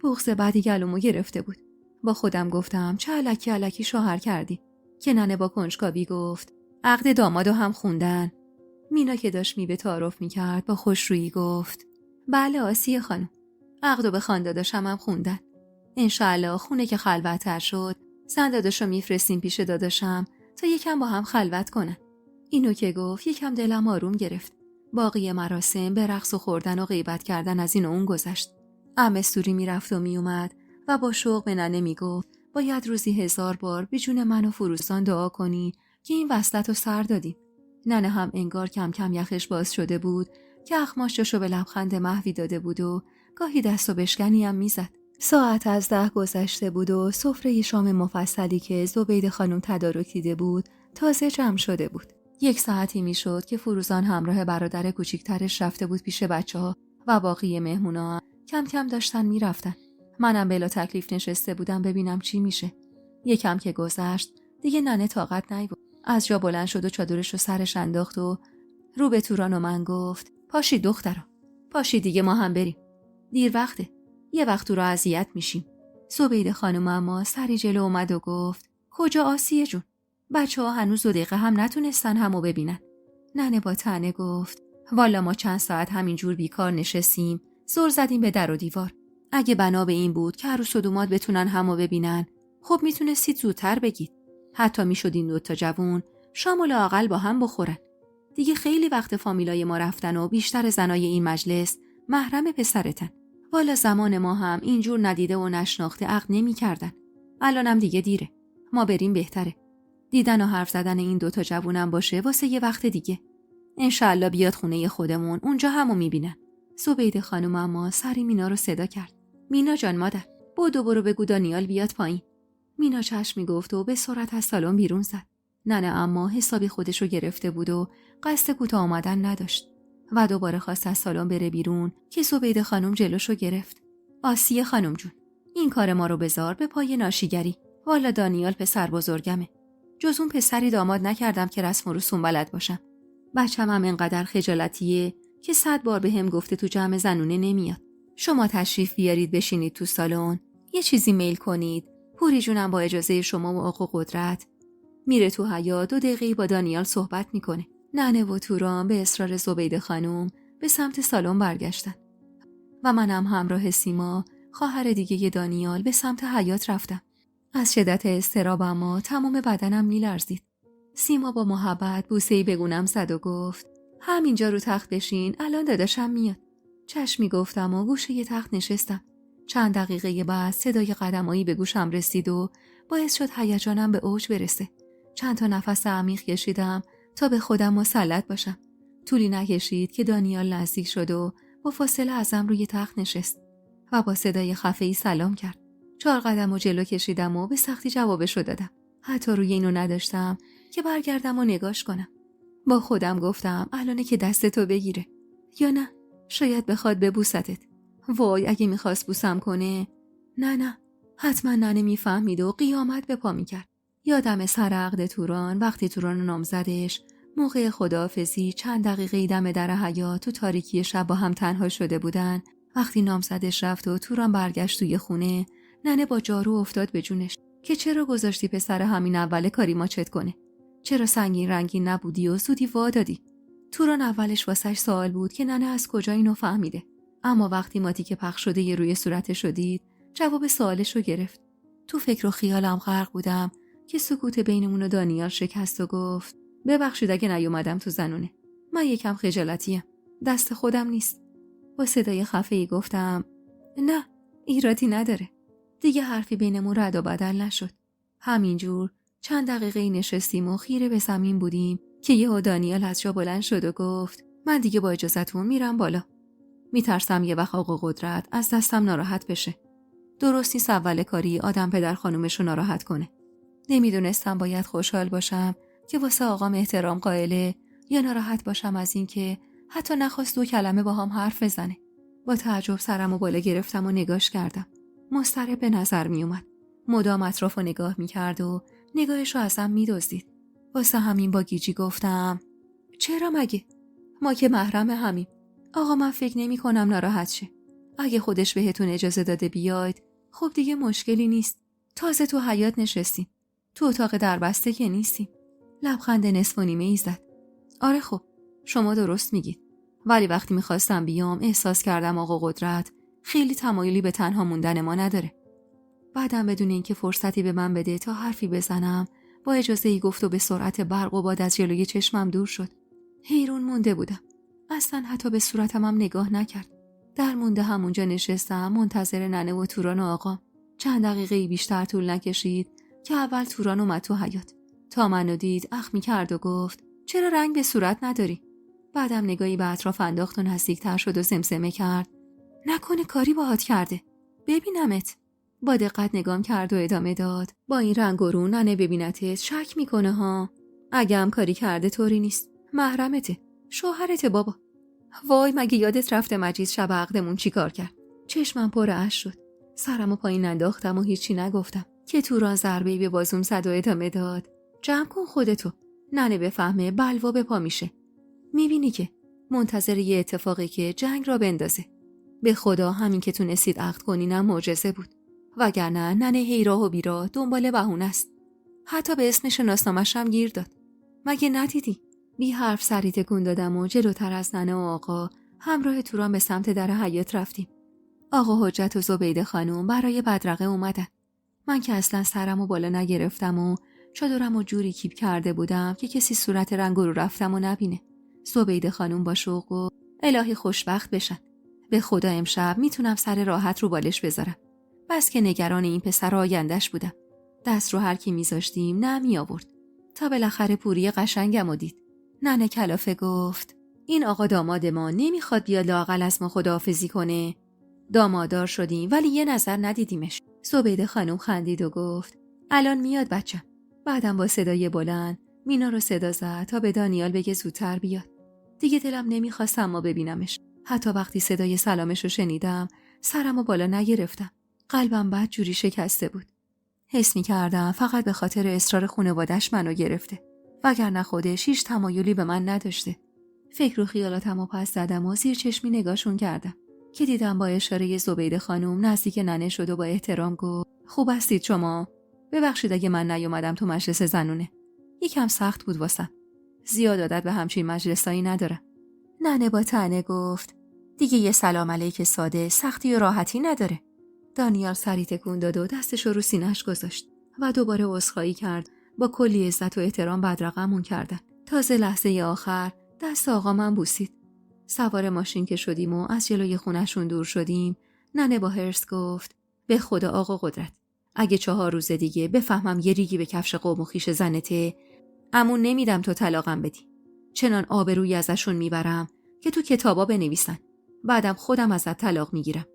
بغض بعدی گلومو گرفته بود. با خودم گفتم چه الکی الکی شوهر کردی؟ که ننه با کنجکاوی گفت عقد دامادو هم خوندن. مینا که داشت میوه تعارف میکرد با خوشرویی گفت بله آسیه خانم، عقدو به خانداداشم هم خوندن. انشالله خونه که خلوت‌تر شد زن داداشو میفرستیم پیش داداشم تا یکم با هم خلوت کنن. اینو که گفت یکم دلم آروم گرفت. باقی مراسم به رقص و خوردن و غیبت کردن از این و اون گذشت. عمه سوری میرفت و میومد و با شوق به ننه میگفت باید روزی 1000 بار به جون من و فروزان دعا کنی که این وصلت رو سر دادیم. ننه هم انگار کم کم یخش باز شده بود که اخماششو به لبخند محوی داده بود و گاهی دست و بشکنی هم میزد. ساعت از 10 گذشته بود و سفره شام مفصلی که زبیده خانم تدارک دیده بود تازه جمع شده بود. 1 ساعتی میشد که فروزان همراه برادر کوچیکترش رفته بود پیش بچه‌ها و باقی مهمونا کم کم داشتن میرفتن. منم بلا تکلیف نشسته بودم ببینم چی میشه. یکم که گذشت دیگه ننه طاقت نیاورد. از جا بلند شد و چادرش رو سرش انداخت و رو به توران و من گفت پاشی دخترا، پاشی دیگه ما هم بریم. دیر وقته. یه وقت تو رو اذیت میشیم. زبیده خانم اما سری جلو اومد و گفت کجا آسیه جون؟ بچه‌ها هنوز 2 دقیقه هم نتونستن همو ببینن. ننه با طعنه گفت والا ما چند ساعت همینجور بیکار نشستیم، زور زدیم به در و دیوار. اگه بنا به این بود که عروس و دوماد بتونن همو ببینن، خب میتونستید زودتر بگید. حتی میشد این 2 تا جوون شام و لااقل با هم بخورن. دیگه خیلی وقت فامیلای ما رفتن و بیشتر زنای این مجلس محرم پسرتن. والا زمان ما هم اینجور ندیده و نشناخته عقد نمی کردن. الانم دیگه دیره. ما بریم بهتره. دیدن و حرف زدن این 2 تا جوونم باشه واسه یه وقت دیگه. انشالله بیاد خونه خودمون، اونجا همو میبینن. زبیده خانم اما سری مینا رو صدا کرد. مینا جان مادر، برو بگو دانیال بیاد پایین. مینا چشمی گفت و به سرعت از سالن بیرون زد. ننه اما حسابی خودشو گرفته بود و قصد کوتاه آمدن نداشت و دوباره خواست از سالن بره بیرون که زبیده خانم جلوشو گرفت. آسیه خانم جون، این کار ما رو بذار به پای ناشیگری. والا دانیال پسر بزرگمه. جز اون پسری داماد نکردم که رسم و رسوم بلد باشم. بچم هم انقدر خجالتیه که 100 بار بهم گفته تو جمع زنونه نمیاد. شما تشریف بیارید بشینید تو سالن، یه چیزی میل کنید. پوری جونم با اجازه شما و آقا قدرت میره تو حیاط 2 دقیقه با دانیال صحبت میکنه. ننه و توران به اصرار زبیده خانم به سمت سالن برگشتن و منم همراه سیما خواهر دیگه دانیال به سمت حیاط رفتم. از شدت اضطراب اما تمام بدنم میلرزید. سیما با محبت بوسه‌ای بگونم زد و گفت همینجا رو تخت بشین، الان داداشم میاد. چشمی گفتم و گوشه ی تخت نشستم. چند دقیقه بعد صدای قدمایی به گوشم رسید و باعث شد هیجانم به اوج برسه. چند تا نفس عمیق کشیدم تا به خودم مسلط باشم. طولی نکشید که دانیال نزدیک شد و با فاصله ازم روی تخت نشست و با صدای خفه‌ای سلام کرد. 4 قدم و جلو کشیدم و به سختی جوابشو دادم. حتی روی اینو نداشتم که برگردم و نگاش کنم. با خودم گفتم الانه که دستتو بگیره، یا نه شاید بخواد ببوستت. وای اگه میخواست بوسم کنه. نه حتما ننه میفهمید و قیامت به پا میکرد. یادم سر عقد توران وقتی توران نامزدش موقع خداحافظی چند دقیقه دم در حیاط تو تاریکی شب با هم تنها شده بودن. وقتی نامزدش رفت و توران برگشت توی خونه، ننه با جارو افتاد به جونش که چرا گذاشتی پسر همین اول کاری ماچت کنه؟ چرا سنگین رنگین نبودی و زودی وا دادی؟ توران اولش واسش سوال بود که ننه از کجا اینو فهمیده. اما وقتی ماتی که پخش شده یه روی صورتش رو دید، جواب سوالش رو گرفت. تو فکر و خیالم غرق بودم که سکوت بینمون و دانیال شکست و گفت ببخشید اگه نیومدم تو زنونه. من یکم خجالتیم. دست خودم نیست. با صدای خفه‌ای گفتم نه، ایرادی نداره. دیگه حرفی بینمون رد و بدل نشد. همینجور چند دقیقه نشستیم و خیره به زمین بودیم که یهو دانیال از جا بلند شد و گفت من دیگه با اجازهتون میرم بالا. میترسم یه وقت آقا قدرت از دستم ناراحت بشه. درست نیست اول کاری آدم پدر خانومشو ناراحت کنه. نمیدونستم باید خوشحال باشم که واسه آقام احترام قائله یا ناراحت باشم از این که حتی نخواست 2 کلمه با هم حرف بزنه. با تعجب سرمو بالا گرفتم و نگاش کردم. مضطرب به نظر می اومد. مدام اطرافو نگاه میکرد و نگاهشو ازم میدزدید. واسه همین با گیجی گفتم چرا مگه؟ ما که محرم همیم. آقا من فکر نمی کنم ناراحت شه. اگه خودش بهتون اجازه داده بیاید خب دیگه مشکلی نیست. تازه تو حیاط نشستیم. تو اتاق دربسته که نیستیم. لبخند نصف و نیمه ای زد. آره خب شما درست میگید. ولی وقتی میخواستم بیام احساس کردم آقا قدرت خیلی تمایلی به تنها موندن ما نداره. بعدم بدون اینکه فرصتی به من بده تا حرفی بزنم با اجازه ای گفت و به سرعت برق و باد از جلوی چشمم دور شد. حیرون مونده بودم. اصلا حتی به صورتم هم نگاه نکرد. در مونده همونجا نشستم منتظر ننه و توران و آقام. چند دقیقه بیشتر طول نکشید که اول توران اومد تو حیاط. تا منو دید اخمی کرد و گفت چرا رنگ به صورت نداری؟ بعدم نگاهی به اطراف انداخت و نزدیکتر شد و زمزمه کرد نکنه کاری باهات کرده. ببینمت. با دقت نگام کرد و ادامه داد با این رنگ و رو ننه ببینتت شک میکنه ها. اگه هم کاری کرده طوری نیست. محرمته. شوهرته بابا. وای مگه یادت رفته مجید شب عقدمون چی کار کرد؟ چشمم پر اشک شد. سرمو پایین انداختم و هیچی نگفتم که توران ضربه‌ای به بازوم زد و ادامه داد جمع کن خودتو. ننه بفهمه بلوا به پا میشه. میبینی که منتظر یه اتفاقی که جنگ را بندازه. به خدا همین که تونستید عقد کنینم معجزه بود. وگرنه ننه هیراه و بیراه دنبال بهونه است. حتی به اسم شناسنامه‌ش هم گیر داد. مگه ندیدی؟ بی حرف سری تکون دادم و جلوتر از ننه و آقا همراه توران به سمت در حیاط رفتیم. آقا حجت و زبیده خانوم برای بدرقه اومدن. من که اصلا سرمو بالا نگرفتم و چادرمو جوری کیپ کرده بودم که کسی صورت رنگو رو رفتم و نبینه. زبیده خانوم با شوق و الهی خوشبخت بشن. به خدا امشب میتونم سر راحت رو بالش بذارم. بس که نگران این پسر آینده‌اش بودم. دست رو هر کی میذاشتیم نمی آورد. تا بالاخره پوری قشنگمو دید. ننه کلافه گفت این آقا داماد ما نمیخواد بیاد لااقل از ما خداحافظی کنه. دامادار شدیم ولی یه نظر ندیدیمش. زبیده خانم خندید و گفت الان میاد بچم. بعدم با صدای بلند مینا رو صدا زد تا به دانیال بگه زودتر بیاد. دیگه دلم نمیخواست اما ببینمش. حتی وقتی صدای سلامش رو شنیدم سرمو بالا نگرفتم. قلبم بد جوری شکسته بود. حس می‌کردم فقط به خاطر اصرار خانواده‌اش منو گرفته. وگرنه خودش هیچ تمایلی به من نداشته. فکر و خیالاتمو پس زدم و زیر چشمی نگاهشون کردم که دیدم با اشاره زبیده خانم نزدیک ننه شد و با احترام گفت خوب هستید شما؟ ببخشید اگه من نیومدم تو مجلس زنونه. یکم سخت بود واسم. زیاد عادت به همچین مجلسایی ندارم. ننه با طعنه گفت دیگه یه سلام علیک ساده سختی و راحتی نداره. دانیال سری تکون داد و دستش رو سینه‌اش گذاشت و دوباره عذرخواهی کرد. با کلی عزت و احترام بدرقمون کردن. تازه لحظه آخر دست آقا من بوسید. سوار ماشین که شدیم و از جلوی خونه‌شون دور شدیم، ننه با هرس گفت به خدا آقا قدرت، اگه 4 روز دیگه بفهمم یه ریگی به کفش قوم و خویش زنته، عمون نمیدم تو طلاقم بدی. چنان آبرویی ازشون میبرم که تو کتابا بنویسن. بعدم خودم ازت طلاق میگیرم.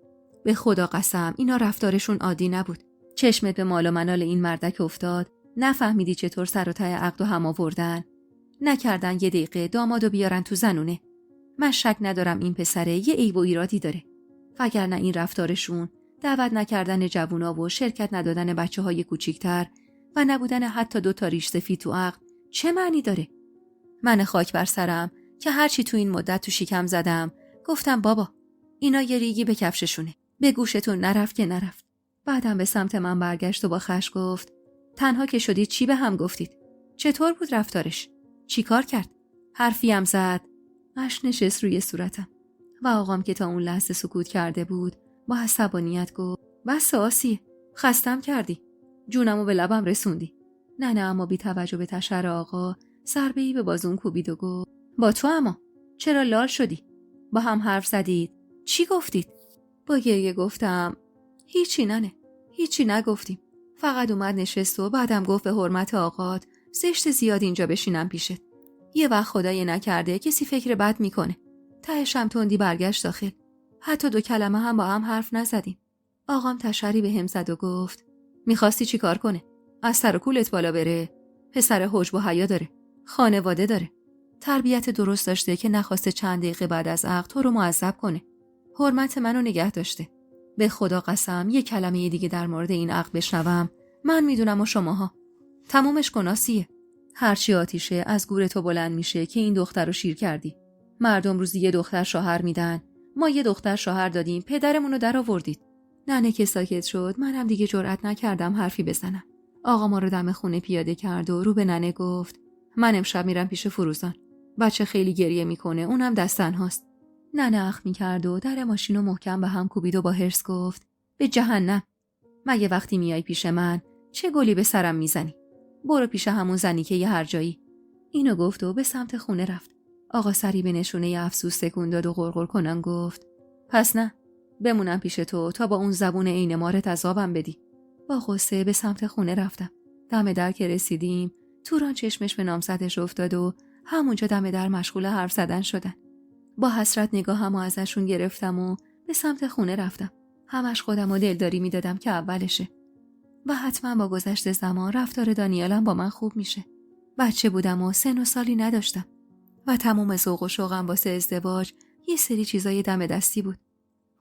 به خدا قسم اینا رفتارشون عادی نبود. چشمت به مال و منال این مردک افتاد. نفهمیدی چطور سر و ته عقد و هم آوردن؟ نکردن یه دقیقه دامادو بیارن تو زنونه. من شک ندارم این پسره یه عیب و ایرادی داره. وگرنه این رفتارشون، دعوت نکردن جوونا و شرکت ندادن بچه‌های کوچیک‌تر و نبودن حتی 2 تا ریش سفید تو عقد چه معنی داره؟ من خاک بر سرم که هرچی تو این مدت تو شکم زدم گفتم بابا اینا یه ریگی به کفششونه. به گوشتون نرفت که نرفت. بعدم به سمت من برگشت و با خشم گفت تنها که شدید چی به هم گفتید؟ چطور بود رفتارش؟ چی کار کرد؟ حرفی هم زد؟ اشک نشست روی صورتم. و آقام که تا اون لحظه سکوت کرده بود با عصبانیت گفت بس آسیه، خستم کردی، جونمو به لبم رسوندی. ننه اما بی توجه به تشر آقا ضربه‌ای به بازون کوبید و گفت با تو اما چرا لال شدی؟ با هم حرف زدید؟ چی گفتید؟ با گریه گفتم هیچی ننه، هیچی نگفتیم. فقط اومد نشست و بعدم گفت به حرمت آقات زشت زیاد اینجا بشینم پیشت. یه وقت خدای نکرده کسی فکر بد میکنه. تهش هم تندی برگشت داخل. حتی 2 کلمه هم با هم حرف نزدیم. آقام تشری به هم زد و گفت میخواستی چی کار کنه؟ از سر و کولت بالا بره؟ پسر حجب و حیا داره، خانواده داره، تربیت درست داشته که نخواسته چند دقیقه بعد از عقد تو رو معذب کنه. حرمت منو نگه داشته. به خدا قسم 1 کلمه دیگه در مورد این عقد بشنوم من میدونم و شماها تمومش گناسیه. هرچی آتیشه از گور تو بلند میشه که این دختر رو شیر کردی. مردم روزی 1 دختر شوهر میدن، ما 1 دختر شوهر دادیم، پدرمونو در آوردید. ننه که ساکت شد منم دیگه جرئت نکردم حرفی بزنم. آقا ما رو دم خونه پیاده کرد و رو به ننه گفت من امشب میرم پیش فروزان. بچه خیلی گریه میکنه، اونم دست تنهاست. ننه اخ میکرد و در ماشینو محکم به هم کوبید و با حرص گفت به جهنم. مگه وقتی میای پیش من چه گلی به سرم میزنی؟ برو پیش همون زنی که یه هر جایی. اینو گفت و به سمت خونه رفت. آقا سری به نشونه افسوس تکون داد و غرغر کنان گفت پس نه، بمونم پیش تو تا با اون زبون عین مارت عذابم بدی. با غصه به سمت خونه رفتم. دم در که رسیدیم توران چشمش به نامزدش افتاد و همونجا دم در مشغول حرف زدن شدن. با حسرت نگاهمو ازشون گرفتم و به سمت خونه رفتم. همش خودمو دلداری میدادم که اولشه و حتما با گذشت زمان رفتار دانیالم با من خوب میشه. بچه بودم و سن و سالی نداشتم و تمام ذوق و شوقم واسه ازدواج یه سری چیزای دم دستی بود.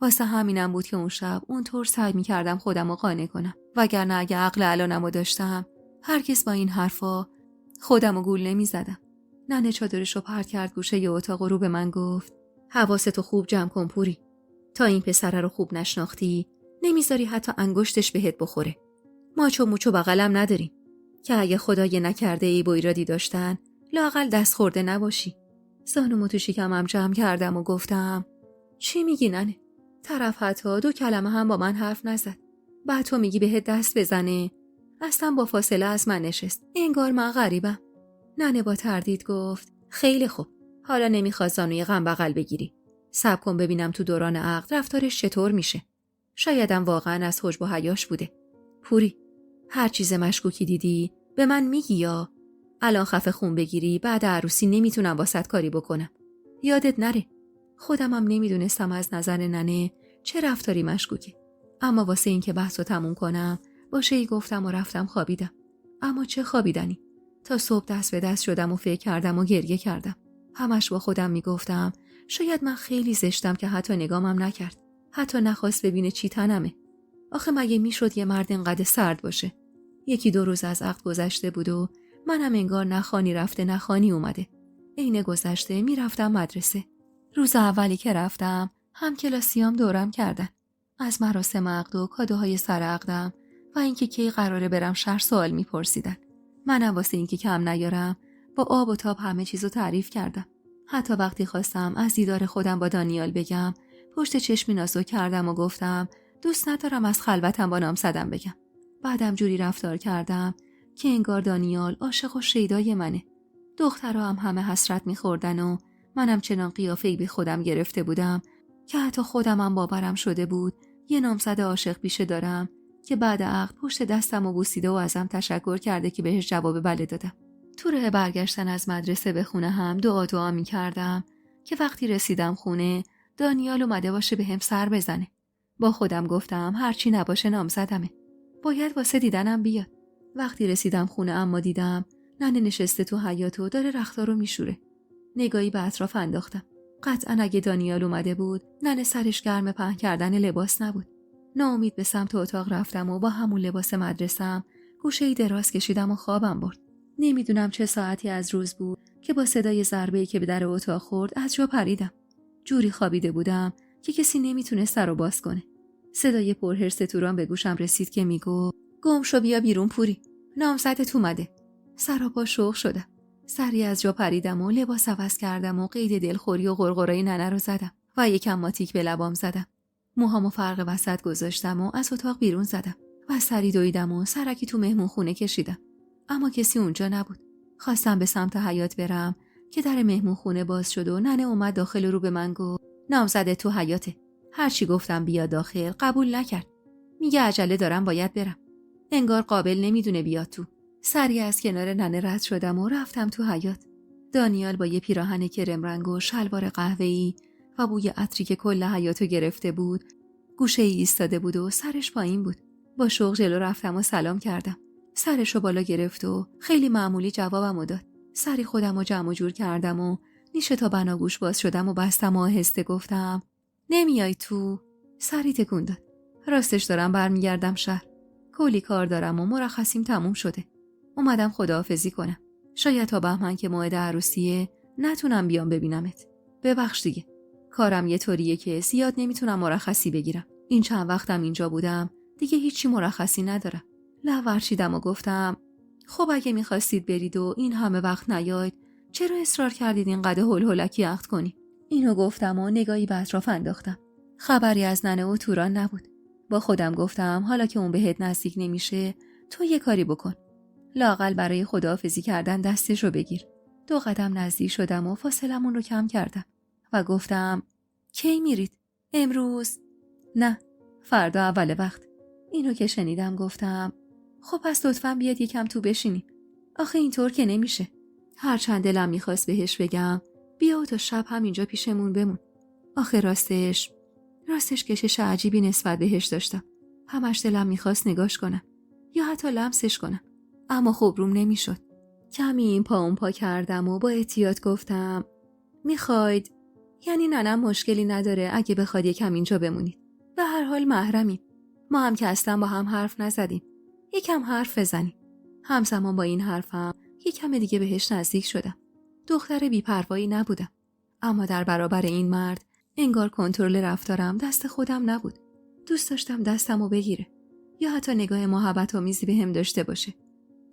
واسه همینم بود که اون شب اونطور سعی میکردم خودمو قانع کنم، وگرنه اگه عقل الانمو داشتم هرگز با این حرفا خودمو گول نمیزدم. ننه چادرشو پرت کرد گوشه ی اتاق و رو به من گفت حواستو خوب جمع کن پوری. تا این پسره رو خوب نشناختی نمیذاری حتی انگشتش بهت بخوره. ماچو موچو بغلم نداریم که اگه خدای نکرده ای با ایرادی داشتن لااقل دست خورده نباشی. زانومو تو شکمم جمع کردم و گفتم چی میگی ننه؟ طرف حتی 2 کلمه هم با من حرف نزد. بعد تو میگی بهت دست بزنه؟ اصلا با فاصله از من نشست. انگار من غریبم. ننه با تردید گفت خیلی خوب، حالا نمیخواد زانوی غم بغل بگیری. صبر کن ببینم تو دوران عقد رفتارش چطور میشه. شایدم واقعا از حجب و حیاش بوده. پوری، هر چیز مشکوکی دیدی به من میگی یا الان خفه خون بگیری بعد عروسی نمیتونم واسط کاری بکنم. یادت نره. خودمم نمیدونستم از نظر ننه چه رفتاری مشکوکه. اما واسه این که بحثو تموم کنم باشه ای گفتم و رفتم خوابیدم. اما چه خوابیدنی. تا صبح دست به دست شدم و فکر کردم و گریه کردم. همش با خودم میگفتم شاید من خیلی زشتم که حتی نگامم نکرد. حتی نخواست ببینه چی تنمه. آخه مگه میشد یه مرد اینقدر سرد باشه؟ 1-2 روز از عقد گذشته بود و منم انگار نخانی رفته نخانی اومده. عین گذشته میرفتم مدرسه. روز اولی که رفتم هم کلاسیام دورم کردن. از مراسم عقد و کادوهای سر عقدم و اینکه کی قراره برم شهر سوال میپرسیدن. منم واسه اینکه کم نیارم با آب و تاب همه چیزو تعریف کردم. حتی وقتی خواستم از دیدار خودم با دانیال بگم پشت چشمی نازو کردم و گفتم دوست ندارم از خلوتم با نامزدم بگم. بعدم جوری رفتار کردم که انگار دانیال عاشق و شیدای منه. دخترها هم همه حسرت میخوردن و منم چنان قیافه‌ای به خودم گرفته بودم که حتی خودمم باورم شده بود یه نامزد عاشق پیشه دارم که بعد عقد پشت دستم و بوسیده و ازم تشکر کرده که بهش جواب بله دادم. تو راه برگشتن از مدرسه به خونه هم دعا می‌کردم که وقتی رسیدم خونه دانیال اومده باشه بهم سر بزنه. با خودم گفتم هرچی نباشه نامزدمه. باید واسه دیدنم بیاد. وقتی رسیدم خونه اما دیدم ننه نشسته تو حیاط و داره رختها رو میشوره. نگاهی به اطراف انداختم. قطعاً اگه دانیال اومده بود ننه سرش گرم پهن کردن لباس نبود. ناامید به سمت اتاق رفتم و با همون لباس مدرسه‌ام گوشه‌ای دراز کشیدم و خوابم برد. نمیدونم چه ساعتی از روز بود که با صدای ضربه‌ای که به در اتاق خورد از جا پریدم. جوری خوابیده بودم که کسی نمیتونه سر رو باز کنه. صدای پرهرس توران به گوشم رسید که میگو گم شو بیا بیرون پوری، نامزدت اومده. سراپا شوق شدم. سری از جا پریدم و لباس عوض کردم و قید دلخوری و غرغرای ننه رو زدم و یکم ماتیک به لبام زدم. موهامو فرق وسط گذاشتم و از اتاق بیرون زدم و سری دویدم و سرکی تو مهمون خونه کشیدم. اما کسی اونجا نبود. خواستم به سمت حیاط برم که در مهمون خونه باز شد و ننه اومد داخل رو به من گفت نامزده تو حیاطه. هرچی گفتم بیا داخل قبول نکرد. میگه عجله دارم باید برم. انگار قابل نمیدونه بیاد تو. سریع از کنار ننه رد شدم و رفتم تو حیاط. دانیال با یه پیراهن کرم رنگ و شلوار قهوه‌ای و بوی عطری که کل حیاطو گرفته بود گوشه ای ایستاده بود و سرش پایین بود. با شوق جلو رفتم و سلام کردم. سرشو بالا گرفت و خیلی معمولی جوابمو داد. سری خودمو جمع و جور کردم و نیشه تا بناگوش باز شدم و بستم و آهسته گفتم نمیای تو؟ سری تکون داد. راستش دارم برمیگردم شهر. کلی کار دارم و مرخصیم تموم شده. اومدم خداحافظی کنم. شاید تا بهمن که موعد عروسیه نتونم بیام ببینمت. ببخش دیگه. کارم یه طوریه که زیاد نمیتونم مرخصی بگیرم. این چند وقتم اینجا بودم دیگه هیچی مرخصی ندارم. لب ورچیدم و گفتم خب اگه میخواستید برید و این همه وقت نیاید چرا اصرار کردید اینقدر هول عقد کنی؟ اینو گفتم و نگاهی به اطراف انداختم. خبری از ننه و توران نبود. با خودم گفتم حالا که اون بهت نزدیک نمیشه تو یه کاری بکن. لااقل برای خداحافظی کردن دستش رو بگیر. 2 قدم نزدیک شدم و فاصلمون رو کم کردم و گفتم کی میرید؟ امروز؟ نه، فردا اول وقت. اینو که شنیدم گفتم خب پس لطفاً بیاد یکم تو بشینیم. آخه اینطور که نمیشه. هرچند دلم میخواست بهش بگم بیا و تا شب هم اینجا پیشمون بمون. آخه راستش کشش عجیبی نسبت بهش داشتم. همش دلم میخواست نگاش کنم یا حتی لمسش کنم. اما خب روم نمیشد. کمی این پا اون پا کردم و با احتیاط گفتم میخواید؟ یعنی ننم مشکلی نداره اگه بخواد یکم اینجا بمونید. به هر حال محرمیم. ما هم که اصلا با هم حرف نزدیم. یکم حرف بزنیم. همزمان با این حرفم یکم دیگه بهش نزدیک شدم. دختر بی‌پروایی نبودم. اما در برابر این مرد انگار کنترل رفتارم دست خودم نبود. دوست داشتم دستمو بگیره یا حتی نگاه محبت‌آمیزی بهم داشته باشه.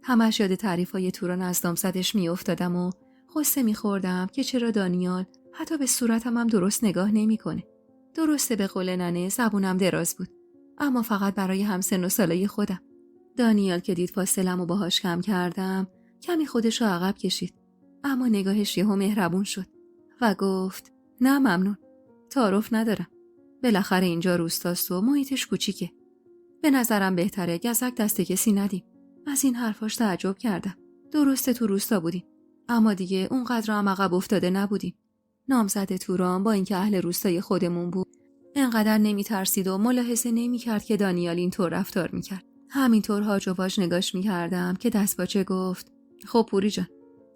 همش یاد تعریفای توران از نامزدش میافتادم و غصه می‌خوردم که چرا دانیال حتی به صورتم هم درست نگاه نمی‌کنه. درسته به قول ننه زبونم دراز بود، اما فقط برای همسن و سالای خودم. دانیال که دید فاصله‌مو باهاش کم کردم کمی خودشو عقب کشید، اما نگاهش یهو مهربون شد و گفت نه ممنون، تعارف ندارم. بالاخره اینجا روستاست و محیطش کوچیکه. به نظرم بهتره گزک دست کسی ندیم. از این حرفاش تعجب کردم. درسته تو روستا بودیم، اما دیگه اونقدر هم عقب افتاده نبودیم. نامزد توران با اینکه اهل روستای خودمون بود انقدر نمیترسید و ملاحظه نمیکرد که دانیال اینطور رفتار میکرد. همینطور هاج و واج نگاش میکردم که دستپاچه گفت خب پوری جان،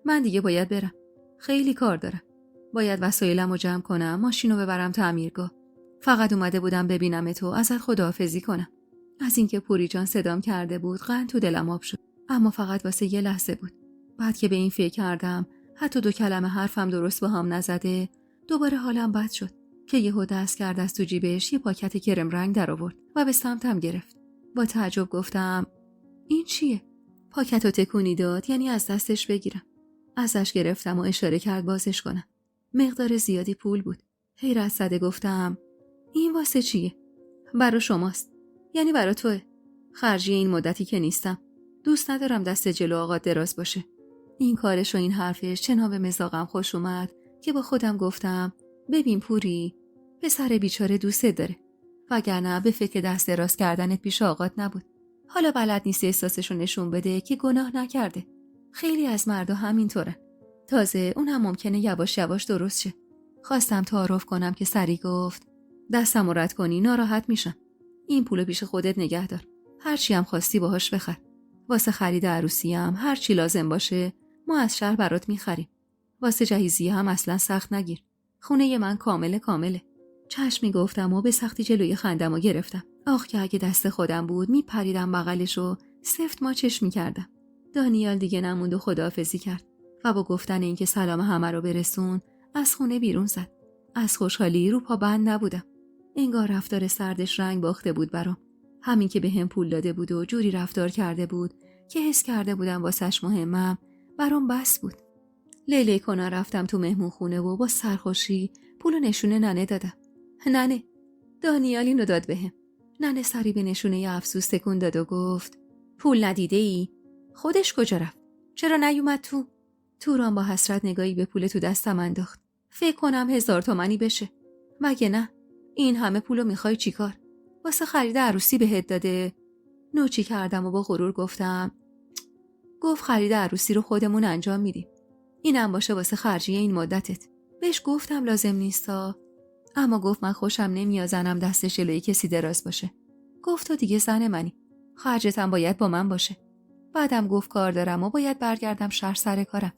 من دیگه باید برم. خیلی کار دارم. باید وسایلمو جمع کنم، ماشینو ببرم تعمیرگاه. فقط اومده بودم ببینم تو، ازت خداحافظی کنم. از اینکه پوری جان صدام کرده بود قند تو دلم آب شد، اما فقط واسه یه لحظه بود. بعد که به این فکر کردم حتی 2 کلمه حرفم درست با هم نزده، دوباره حالم بد شد که یهو دست کرد از تو جیبش یه پاکت کرم رنگ در آورد و به سمتم گرفت. با تعجب گفتم این چیه؟ پاکتو تکونی داد یعنی از دستش بگیرم. ازش گرفتم و اشاره کرد بازش کنم. مقدار زیادی پول بود. حیرت زده گفتم این واسه چیه؟ برا شماست. یعنی برا توه. خرجی این مدتی که نیستم. دوست ندارم دست جلو آقا دراز باشه. این کارش و این حرفش چنان به مزاقم خوش اومد که با خودم گفتم ببین پوری، پسر بیچاره دوست داره، وگرنه به فکر دست دراز کردنت پیش آقات نبود. حالا بلد نیست احساسشو نشون بده که گناه نکرده. خیلی از مردا همینطورن. تازه اون هم ممکنه یواش یواش درست شه. خواستم تعارف کنم که سری گفت دستمو رد کنی ناراحت میشم. این پولو پیش خودت نگه دار. هرچی هم خواستی باهاش بخر. واسه خرید عروسی هم هر چی لازم باشه ما از شهر برات میخریم. واسه جهیزیه هم اصلا سخت نگیر. خونه من کامله. چشمی گفتم و به سختی جلوی خندمو گرفتم. آخ که اگه دست خودم بود میپریدم بغلشو سفت ماچش میکردم. دانیال دیگه نموند و خداحافظی کرد و با گفتن اینکه سلام همه رو برسون از خونه بیرون زد. از خوشحالی رو پا بند نبودم. انگار رفتار سردش رنگ باخته بود برام. همین که بهم پول داده بود و جوری رفتار کرده بود که حس کرده بودم واسش مهمم، برام بس بود. لیلی کنار رفتم تو مهمون خونه و با سرخوشی پولو نشونه ننه دادم. ننه، دانیال اینو داد بهم. ننه سری به نشونه افسوس تکون داد و گفت پول ندیده ای؟ خودش کجا رفت؟ چرا نیومد تو؟ توران با حسرت نگاهی به پول تو دستم انداخت. فکر کنم 1000 تومانی بشه. مگه نه؟ این همه پولو میخوای چیکار؟ واسه خرید عروسی بهت داده؟ نوچی کردم و با غرور گفتم گفت خرید عروسی رو خودمون انجام میدیم. اینم باشه واسه خرجیه این مدتت. بهش گفتم لازم نیستا، اما گفت من خوشم نمیاد زنم دستش جلوی کسی دراز باشه. گفت تو دیگه زن منی، خرجتم باید با من باشه. بعدم گفت کار دارم و باید برگردم شهر سر کارم.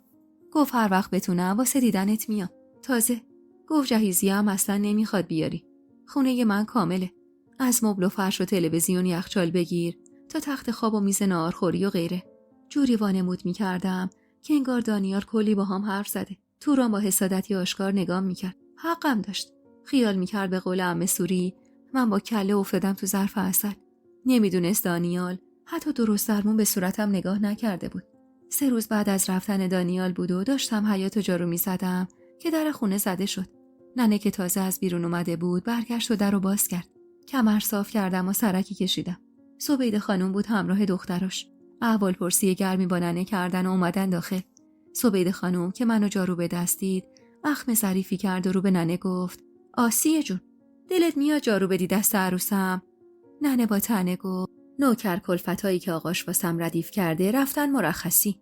گفت هر وقت بتونم واسه دیدنت میام. تازه گفت جهیزیه هم اصلا نمیخواد بیاری. خونه من کامله. از مبل و فرش و تلویزیون یخچال بگیر تا تخت خواب و میز ناهارخوری و غیره. جوری وانمود میکردم که انگار دانیال کلی با هم حرف زده. توران با حسادتی آشکار نگام میکرد. حقم داشت. خیال میکرد به قول عمه سوری من با کله افتادم تو ظرف عسل. نمیدونست دانیال حتی درست درمون به صورتم نگاه نکرده بود. 3 روز بعد از رفتن دانیال بود و داشتم حیاط جارو میزدم که در خونه زده شد. ننه که تازه از بیرون اومده بود برگشت و در رو باز کرد. کمر صاف کردم و سرکی کشیدم. زبیده خانم بود همراه دختراش. احوالپرسی گرمی با ننه کردن و اومدن داخل. زبیده خانم که منو جارو به دست دید اخم ظریفی کرد و رو به ننه گفت آسیه جون، دلت میاد جارو بدی دست عروسم؟ ننه با طعنه گفت نوکر کلفتایی که آقاش واسم ردیف کرده رفتن مرخصی.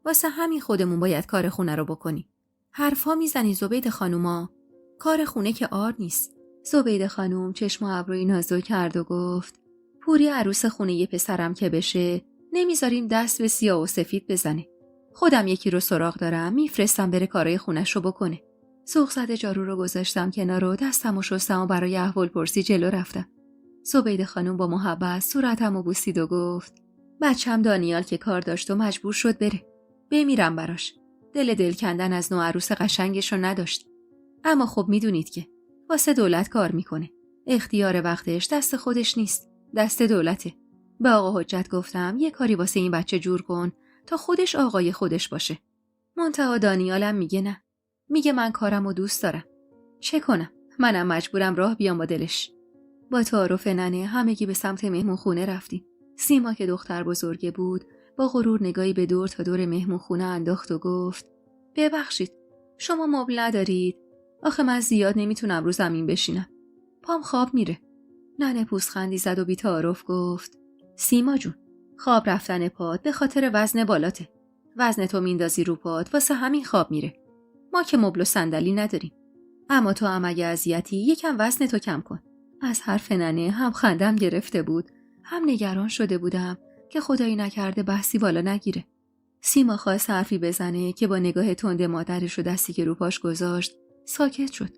واسه همین خودمون باید کار خونه رو بکنیم. حرفا میزنی زبیده خانوما، کار خونه که آر نیست. زبیده خانوم چشم و ابروی نازو کرد و گفت پوری عروس خونه یه پسرم که بشه نمیذاریم دست به سیاه و سفید بزنه. خودم یکی رو سراغ دارم میفرستم بره کارای خونش رو بکنه. سوق زده جارو رو گذاشتم کنار و دستم و شستم و برای احوالپرسی جلو رفتم. زبیده خانم با محبت صورتم رو بوسید و گفت بچم دانیال که کار داشت و مجبور شد بره. بمیرم براش. دل کندن از نوع عروس قشنگش رو نداشت. اما خب میدونید که واسه دولت کار میکنه. اختیار وقتش دست خودش نیست، دست دولته. به آقا حجت گفتم یه کاری واسه این بچه جور کن تا خودش آقای خودش باشه. منتها دانیالم میگه نه. میگه من کارم رو دوست دارم. چه کنم؟ منم مجبورم راه بیام با دلش. با تعارف ننه همگی به سمت مهمون خونه رفتیم. سیما که دختر بزرگه بود با غرور نگاهی به دور تا دور مهمون خونه انداخت و گفت ببخشید شما مبل ندارید؟ آخه من زیاد نمیتونم رو زمین بشینم. پام خواب میره. ننه پوزخندی زد و بی تعارف گفت سیما جون، خواب رفتن پات به خاطر وزن بالاته. وزن تو میندازی رو پات واسه همین خواب میره. ما که مبل و صندلی نداریم. اما تو هم اگه اذیتی یکم وزن تو کم کن. از حرف ننه هم خندم گرفته بود، هم نگران شده بودم که خدایی نکرده بحثی بالا نگیره. سیما خواست حرفی بزنه که با نگاه تند مادرش و دستی که رو پاش گذاشت ساکت شد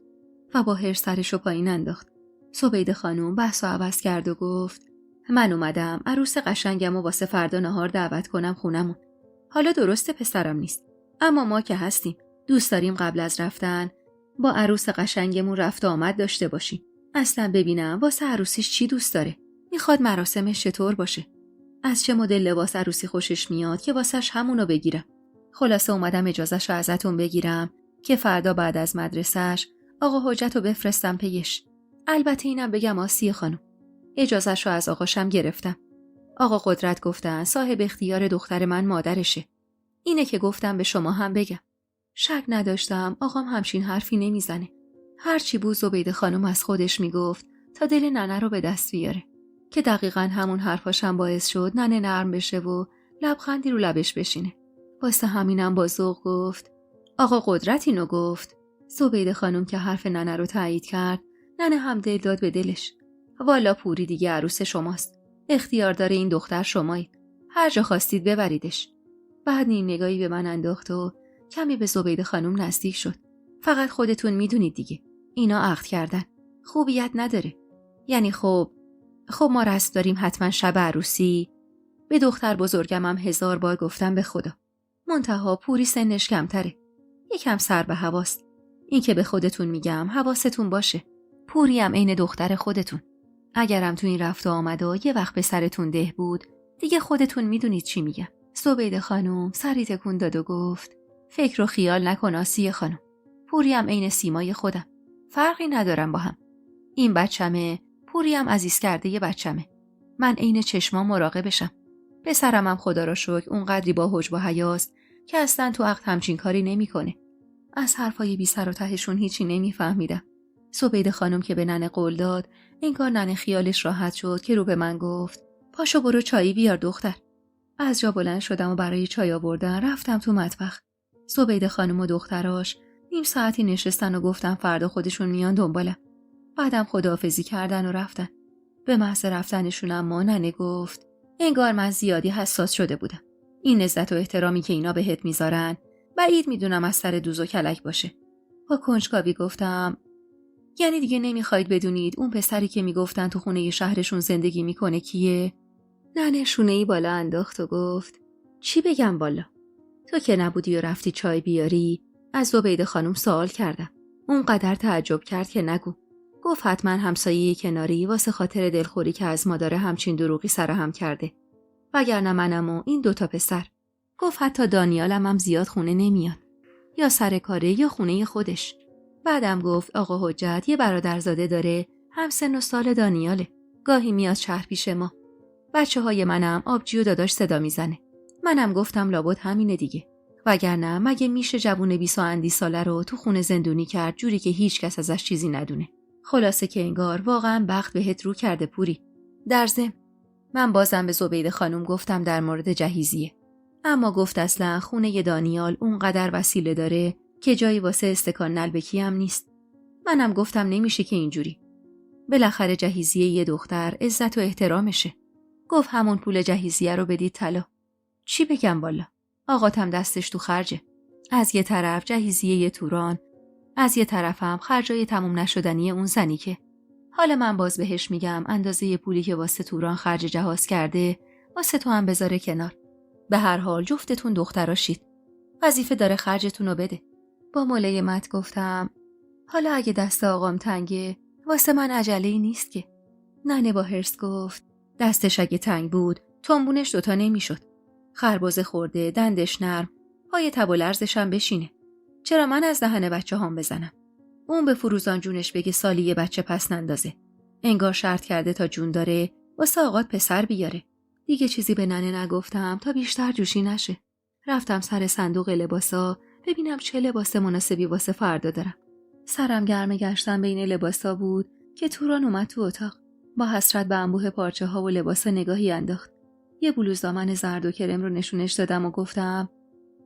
و با حرص سرش رو پایین انداخت. زبیده خانم بحث رو عوض کرد و گفت من اومدم عروس قشنگم و واسه فردا نهار دعوت کنم خونمون. حالا درسته پسرم نیست، اما ما که هستیم دوست داریم قبل از رفتن با عروس قشنگمون رفت و آمد داشته باشیم. اصلا ببینم واسه عروسیش چی دوست داره، میخواد مراسمش چطور باشه، از چه مدل لباس عروسی خوشش میاد که واسش همونو بگیرم. خلاصه اومدم اجازهشو ازتون بگیرم که فردا بعد از مدرسهش آقا حجتو بفرستم پیش. البته اینم بگم آسیه خانم، اجازهشو از آقاشم گرفتم. آقا قدرت گفتن صاحب اختیار دختر من مادرشه. اینه که گفتم به شما هم بگم. شک نداشتم آقام همچین حرفی نمیزنه. هرچی بود زبیده خانم از خودش میگفت تا دل ننه رو به دست بیاره، که دقیقاً همون حرفاشم باعث شد ننه نرم بشه و لبخندی رو لبش بشینه. واسه همینم با ذوق گفت آقا قدرت اینو گفت. زبیده خانم که حرف ننه رو تایید کرد، ننه هم دل داد به دلش. والا پوری دیگه عروس شماست، اختیار داره این دختر شمایید، هر جا خواستید ببریدش. بعد نیم نگاهی به من انداخت و کمی به زبیده خانم نزدیک شد. فقط خودتون میدونید دیگه اینا عقد کردن، خوبیت نداره. یعنی خب ما رسم داریم حتما شب عروسی. به دختر بزرگم هم 1000 بار گفتم به خدا. منتها پوری سنش کمتره، یکم سر به هواست. این که به خودتون میگم حواستون باشه، پوری هم عین دختر خودتون. اگرم تو این رفت و آمد و یه وقت به سرتون ده بود دیگه خودتون میدونید چی میگم. زبیده خانم سری تکون داد و گفت فکر و خیال نکن آسیه خانم، پوری هم عین سیمای خودم. فرقی ندارم با هم. این بچمه، پوری هم عزیز کرده یه بچمه. من عین چشمام مراقبشم. پسرم هم خدا را شکر اونقدری با حجب و حیاست که اصلا تو عقد همچین کاری نمیکنه. از حرفای بی سر و تهشون هیچی نمیفهمیدم. زبیده خانم که به ننه قول داد، انگار ننه خیالش راحت شد که رو به من گفت پاشو برو چایی بیار دختر. از جا بلند شدم و برای چای آوردن رفتم تو مطبخ. زبیده خانم و دختراش نیم ساعتی نشستن و گفتم فردا خودشون میان دنبالم. بعدم خداحافظی کردن و رفتن. به محض رفتنشون اما ننه گفت انگار من زیادی حساس شده بودم. این عزت و احترامی که اینا بهت میذارن بعید میدونم از سر دوز و کلک باشه. با کنجکاوی گفتم یعنی دیگه نمیخواید بدونید اون پسری که میگفتن تو خونه شهرشون زندگی میکنه کیه؟ ننه شونه‌ای بالا انداخت و گفت چی بگم والا؟ تو که نبودی و رفتی چای بیاری؟ از زبیده خانم سوال کردم. اونقدر تعجب کرد که نگو. گفت حتما همسایه کناری واسه خاطر دلخوری که از ما داره همچین دروغی سرهم کرده. وگرنه منم و این دوتا پسر. گفت حتی دانیالم هم زیاد خونه نمیاد. یا سر کاره یا خونه خودش. بعدم گفت آقا حجت یه برادرزاده داره، هم سن و سال دانیاله. گاهی میاد شهر پیش ما. بچه‌های منم آبجی و داداش صدا میزنه. منم گفتم لابد همینه دیگه. وگرنه مگه میشه جوون 20 اندی ساله رو تو خونه زندونی کرد جوری که هیچ کس ازش چیزی ندونه. خلاصه که انگار واقعا بخت بهت رو کرده پوری. در ضمن من بازم به زبیده خانم گفتم در مورد جهیزیه. اما گفت اصلا خونه دانیال اونقدر وسیله داره که جایی واسه استکان نلبکی هم نیست. منم گفتم نمیشه که اینجوری. بالاخره جهیزیه یه دختر عزت و احترامشه. گفت همون پول جهیزیه رو بدید طلا. چی بگم والا؟ آقاتم دستش تو خرجه. از یه طرف جهیزیه توران، از یه طرف هم خرجای تموم نشدنی اون زنی که حالا من باز بهش میگم اندازه پولی که واسه توران خرج جهاز کرده واسه تو هم بذاره کنار. به هر حال جفتتون دختراشید. وظیفه داره خرجتون رو بده. با ملایمت گفتم حالا اگه دست آقام تنگه واسه من عجله‌ای نیست که. ننه با حرص گفت دستش اگه تنگ بود تنبونش دوتا نمیشد. خربزه خورده، دندش نرم، پای تب و لرزش هم بشینه. چرا من از دهن بچه هم بزنم؟ اون به فروزان جونش بگه سالی یه بچه پس نندازه. انگار شرط کرده تا جون داره واسه آقات پسر بیاره. دیگه چیزی به ننه نگفتم تا بیشتر جوشی نشه. رفتم سر صندوق لباسا ببینم چه لباس مناسبی واسه فردا دارم. سرم گرم گشتن بین لباسا بود که توران اومد تو اتاق. با حسرت به انبوه پارچه ها و لباسا نگاهی انداخت. یه بلوز دامن زرد و کرم رو نشونش دادم و گفتم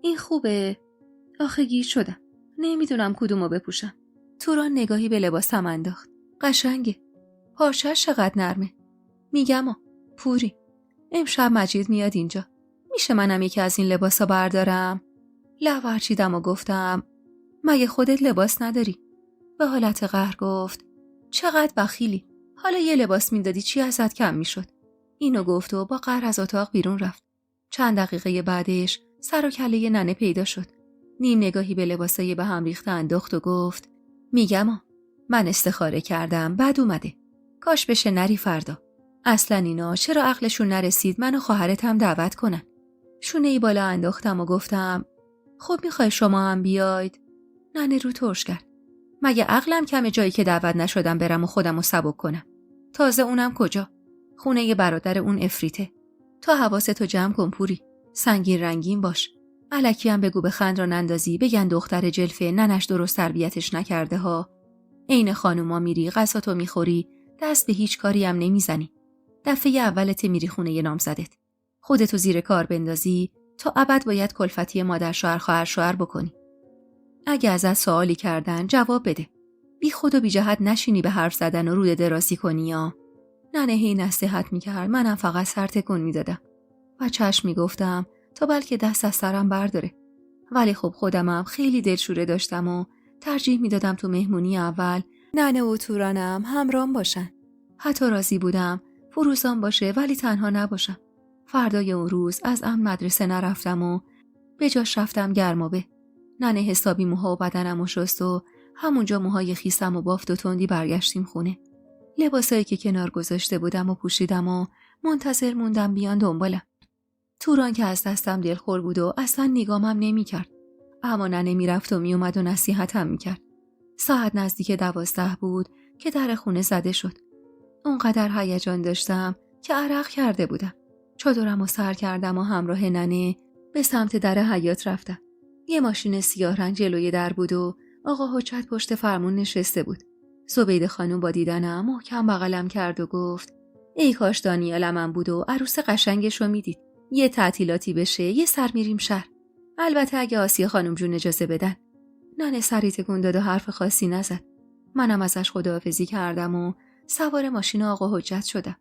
این خوبه؟ آخه گیج شدم. نمیدونم کدومو بپوشم. توران نگاهی به لباسم انداخت. قشنگه. پارچه‌اش چقدر نرمه. میگم پوری. امشب مجید میاد اینجا. میشه منم یکی از این لباسا بردارم؟ لب ورچیدم و گفتم مگه خودت لباس نداری؟ به حالت قهر گفت چقدر بخیلی. حالا یه لباس میدادی چی ازت کم میشد؟ اینو گفت و با قهر از اتاق بیرون رفت. چند دقیقه بعدش سر و کله ننه پیدا شد. نیم نگاهی به لباسای به هم ریخته انداخت و گفت میگم من استخاره کردم بعد اومده. کاش بشه نری فردا. اصلا اینا چرا عقلشون نرسید منو خواهرت هم دعوت کنن. شونه‌ای بالا انداختم و گفتم خب میخوای شما هم بیاید؟ ننه رو ترش کرد. مگه عقلم کمه جایی که دعوت نشدم برم و خودمو سبک کنم؟ تازه اونم کجا؟ خونه ی برادر اون افریته. تا حواستو جمع کن پوری. سنگین رنگین باش. الکی هم بگو بخند را نندازی بگن دختر جلفه ننش درست تربیتش نکرده ها. عین خانوما میری غذاتو میخوری دست به هیچ کاری هم نمیزنی. دفعه اولت میری خونه ی نامزدت. خودتو زیر کار بندازی تا ابد باید کلفتی مادر شوهر خواهر شوهر بکنی. اگه ازت سوالی کردن جواب بده. بی خود و بی جهت نشینی به حرف زدن و روی درازی کنی یا. ننه هی نصیحت میکرد منم فقط سر تکون میدادم و چشم میگفتم تا بلکه دست از سرم برداره. ولی خب خودمم خیلی دلشوره داشتم و ترجیح میدادم تو مهمونی اول ننه و تورانم همرام باشن. حتی راضی بودم فروزان باشه ولی تنها نباشم. فردای اون روز از امن مدرسه نرفتم و به جاش رفتم گرمابه. ننه حسابی موها و بدنم و شست و همونجا موهای خیسم و بافت و تندی برگشتیم خونه. لباسایی که کنار گذاشته بودم و پوشیدم و منتظر موندم بیان دنبالم. توران که از دستم دلخور بود و اصلا نگامم نمی کرد. اما ننه می رفت و می اومد و نصیحتم می کرد. ساعت نزدیک 12 بود که در خونه زده شد. اونقدر هیجان داشتم که عرق کرده بودم. چادرمو سر کردم و همراه ننه به سمت در حیاط رفتم. یه ماشین سیاه رنگ جلوی در بود و آقا حجت پشت فرمون نشسته بود. زبیده خانم با دیدنم محکم بغلم کرد و گفت ای کاش دانیالم من بود و عروس قشنگشو میدید. یه تعطیلاتی بشه یه سر میریم شهر. البته اگه آسیه خانم جون اجازه بدن. ننه سری تکون داد و حرف خاصی نزد. منم ازش خداحافظی کردم و سوار ماشین آقا حجت شدم.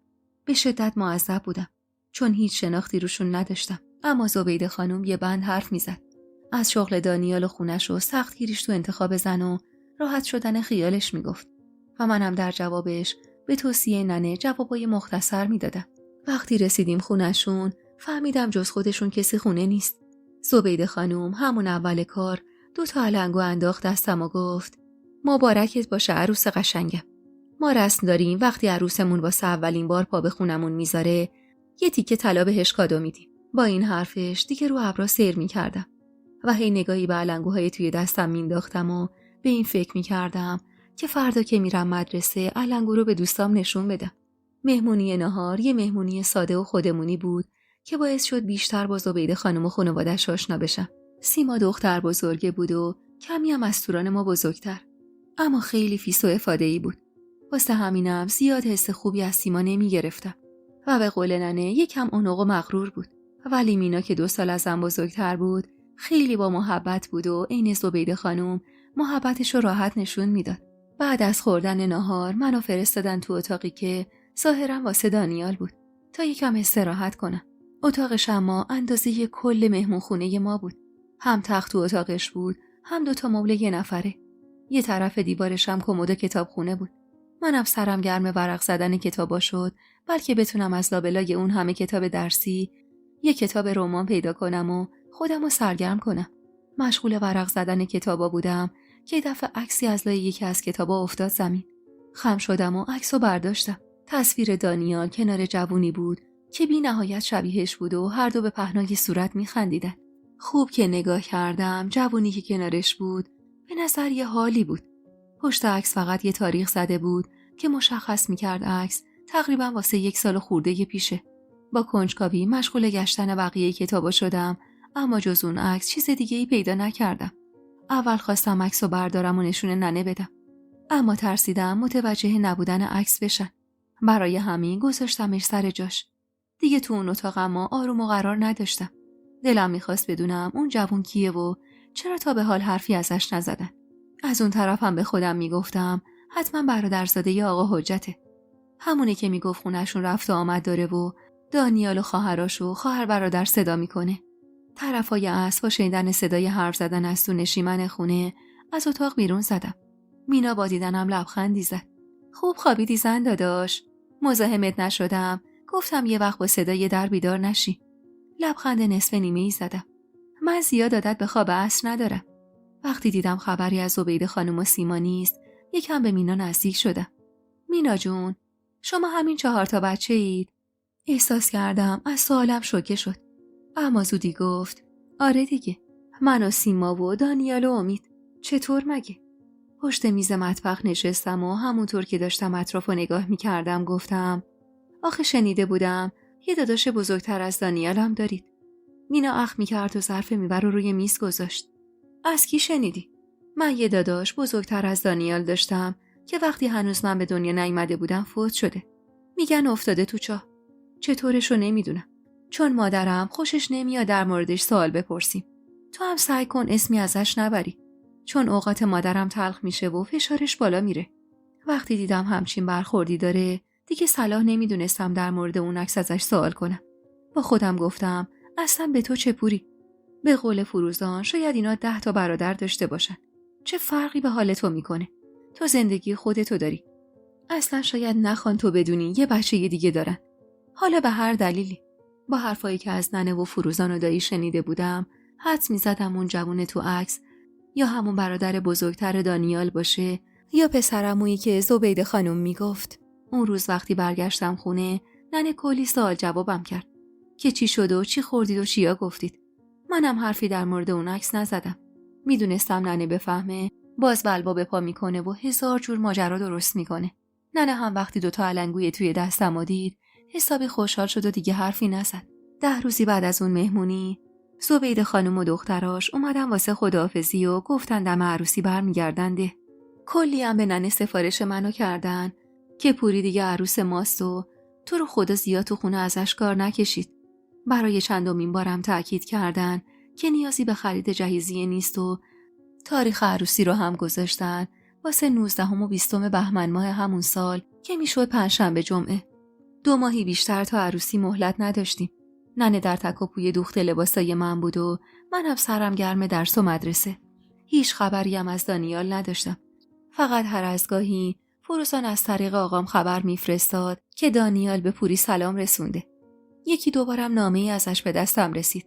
به شدت معذب بودم چون هیچ شناختی روشون نداشتم. اما زبیده خانم یه بند حرف میزد. از شغل دانیال و خونش و سخت گیریش تو انتخاب زن و راحت شدن خیالش میگفت و منم در جوابش به توصیه ننه جوابای مختصر میدادم. وقتی رسیدیم خونشون فهمیدم جز خودشون کسی خونه نیست. زبیده خانم همون اول کار 2 علنگو انداخت دستم و گفت مبارکت باشه عروس قشنگم. ما رسم داریم وقتی عروسمون واسه اولین بار پا به خونمون میذاره یه تیکه طلا بهش کادو میدیم. با این حرفش دیگه رو ابرا سیر میکردم و هی نگاهی به علنگوهای توی دستم مینداختم و به این فکر میکردم که فردا که میرم مدرسه علنگو رو به دوستام نشون بدم. مهمونی نهار یه مهمونی ساده و خودمونی بود که باعث شد بیشتر با زبیده خانم و خانواده‌اش آشنا بشم. سیما دختر بزرگه بود و کمی هم از توران ما بزرگتر، اما خیلی فیس و افاده‌ای بود. واسه همینم زیاد حس خوبی از سیما نمیگرفتم و به قول ننه یکم اونق و مغرور بود. ولی مینا که 2 سال ازم بزرگتر بود خیلی با محبت بود و عین زبیده خانم محبتش رو راحت نشون میداد. بعد از خوردن نهار منو فرستادن تو اتاقی که ظاهرا واسه دانیال بود تا یکم استراحت کنم. اتاقش اما اندازه کل مهمونخونه ما بود. هم تخت تو اتاقش بود، هم 2 مبل 1 نفره. یه طرف دیوارش هم کمد و کتابخونه بود. منم سرم گرم ورق زدن کتابا شد، بلکه بتونم از لابلای اون همه کتاب درسی یه کتاب رمان پیدا کنم و خودمو سرگرم کنم. مشغول ورق زدن کتابا بودم که یه دفعه عکسی از لای یکی از کتابا افتاد زمین. خم شدم و عکسو برداشتم. تصویر دانیال کنار جوونی بود که بی نهایت شبیهش بود و هر دو به پهنای صورت میخندیدن. خوب که نگاه کردم جوونی که کنارش بود به نظر یه حالی بود. پشت عکس فقط یه تاریخ زده بود که مشخص میکرد عکس تقریبا واسه 1 سال خورده پیشه. با کنجکاوی مشغول گشتن بقیه کتابا شدم، اما جز اون عکس چیز دیگه ای پیدا نکردم. اول خواستم عکسو بردارم و نشون ننه بدم، اما ترسیدم متوجه نبودن عکس بشن. برای همین گذاشتمش سر جاش. دیگه تو اون اتاق اما آروم و قرار نداشتم. دلم میخواست بدونم اون جوون کیه و چرا تا به حال حرفی ازش نزدن. از اون طرف هم به خودم میگفتم حتما برادرزاده ی آقا حجته. همونه که میگفت خونشون رفت و آمد داره و دانیال و خواهراشو و خواهر برادر صدا میکنه. طرفای عصر با شنیدن صدای حرف زدن از تو نشیمن خونه از اتاق بیرون زدم. مینا با دیدنم لبخندی زد. خوب خوابیدی زن داداش. مزاحمت نشدم. گفتم یه وقت با صدای در بیدار نشی. لبخند نصف نیمه‌ای زدم. من زیاد عادت به خواب عصر ندارم. وقتی دیدم خبری از زبیده خانم و سیما نیست یکم به مینا نزدیک شدم. مینا جون شما همین 4 بچه اید؟ احساس کردم از سوالم شوکه شد، اما زودی گفت آره دیگه، من و سیما و دانیال و امید. چطور مگه؟ پشت میز مطبخ نشستم و همونطور که داشتم اطرافو نگاه میکردم گفتم آخه شنیده بودم یه داداش بزرگتر از دانیال هم دارید. مینا اخ میکرد و ظرف میوه رو روی میز گذاشت. از کی شنیدی؟ من یه داداش بزرگتر از دانیال داشتم که وقتی هنوز من به دنیا نیامده بودم فوت شده. میگن افتاده تو چاه. چطورشو نمیدونم، چون مادرم خوشش نمیاد در موردش سوال بپرسیم. تو هم سعی کن اسمی ازش نبری، چون اوقات مادرم تلخ میشه و فشارش بالا میره. وقتی دیدم همچین برخوردی داره دیگه صلاح نمیدونستم در مورد اون عکس ازش سوال کنم. با خودم گفتم اصلا به تو چه پوری؟ به قول فروزان شاید اینا 10 برادر داشته باشن. چه فرقی به حال تو میکنه؟ تو زندگی خودتو داری. اصلا شاید نخوان تو بدونی یه بچه دیگه دارن. حالا به هر دلیلی. با حرفایی که از ننه و فروزان و دایی شنیده بودم حدس میزدم اون جوون تو عکس یا همون برادر بزرگتر دانیال باشه یا پسرعمویی که زبیده خانم میگفت. اون روز وقتی برگشتم خونه ننه کلی سوال جوابم کرد که چی شد و چی خوردید و چیا گفتید. منم حرفی در مورد اون عکس نزدم. میدونستم ننه بفهمه باز بلوا به پا میکنه و هزار جور ماجرا درست میکنه. ننه هم وقتی 2 علنگوی توی دستم دید حسابی خوشحال شد و دیگه حرفی نزد. 10 روزی بعد از اون مهمونی زبیده خانم و دختراش اومدن واسه خداحافظی و گفتن دم عروسی برمیگردنده. کلی هم به ننه سفارش منو کردن که پوری دیگه عروس ماست و تو رو خدا زیاد تو خونه ازش کار نکشید. برای چندمین بارم تأکید کردن که نیازی به خرید جهیزیه نیست و تاریخ عروسی رو هم گذاشتن واسه 19 و 20 بهمن ماه همون سال که میشد پنجشنبه جمعه. 2 ماهی بیشتر تا عروسی مهلت نداشتیم. ننه در تک و پوی دوخت لباسای من بود و منم سرم گرم درس و مدرسه. هیچ خبری هم از دانیال نداشتم. فقط هر از گاهی فروزان از طریق آقام خبر میفرستاد که دانیال به پوری سلام رسونده. 1-2 بارم نامه‌ای ازش به دستم رسید.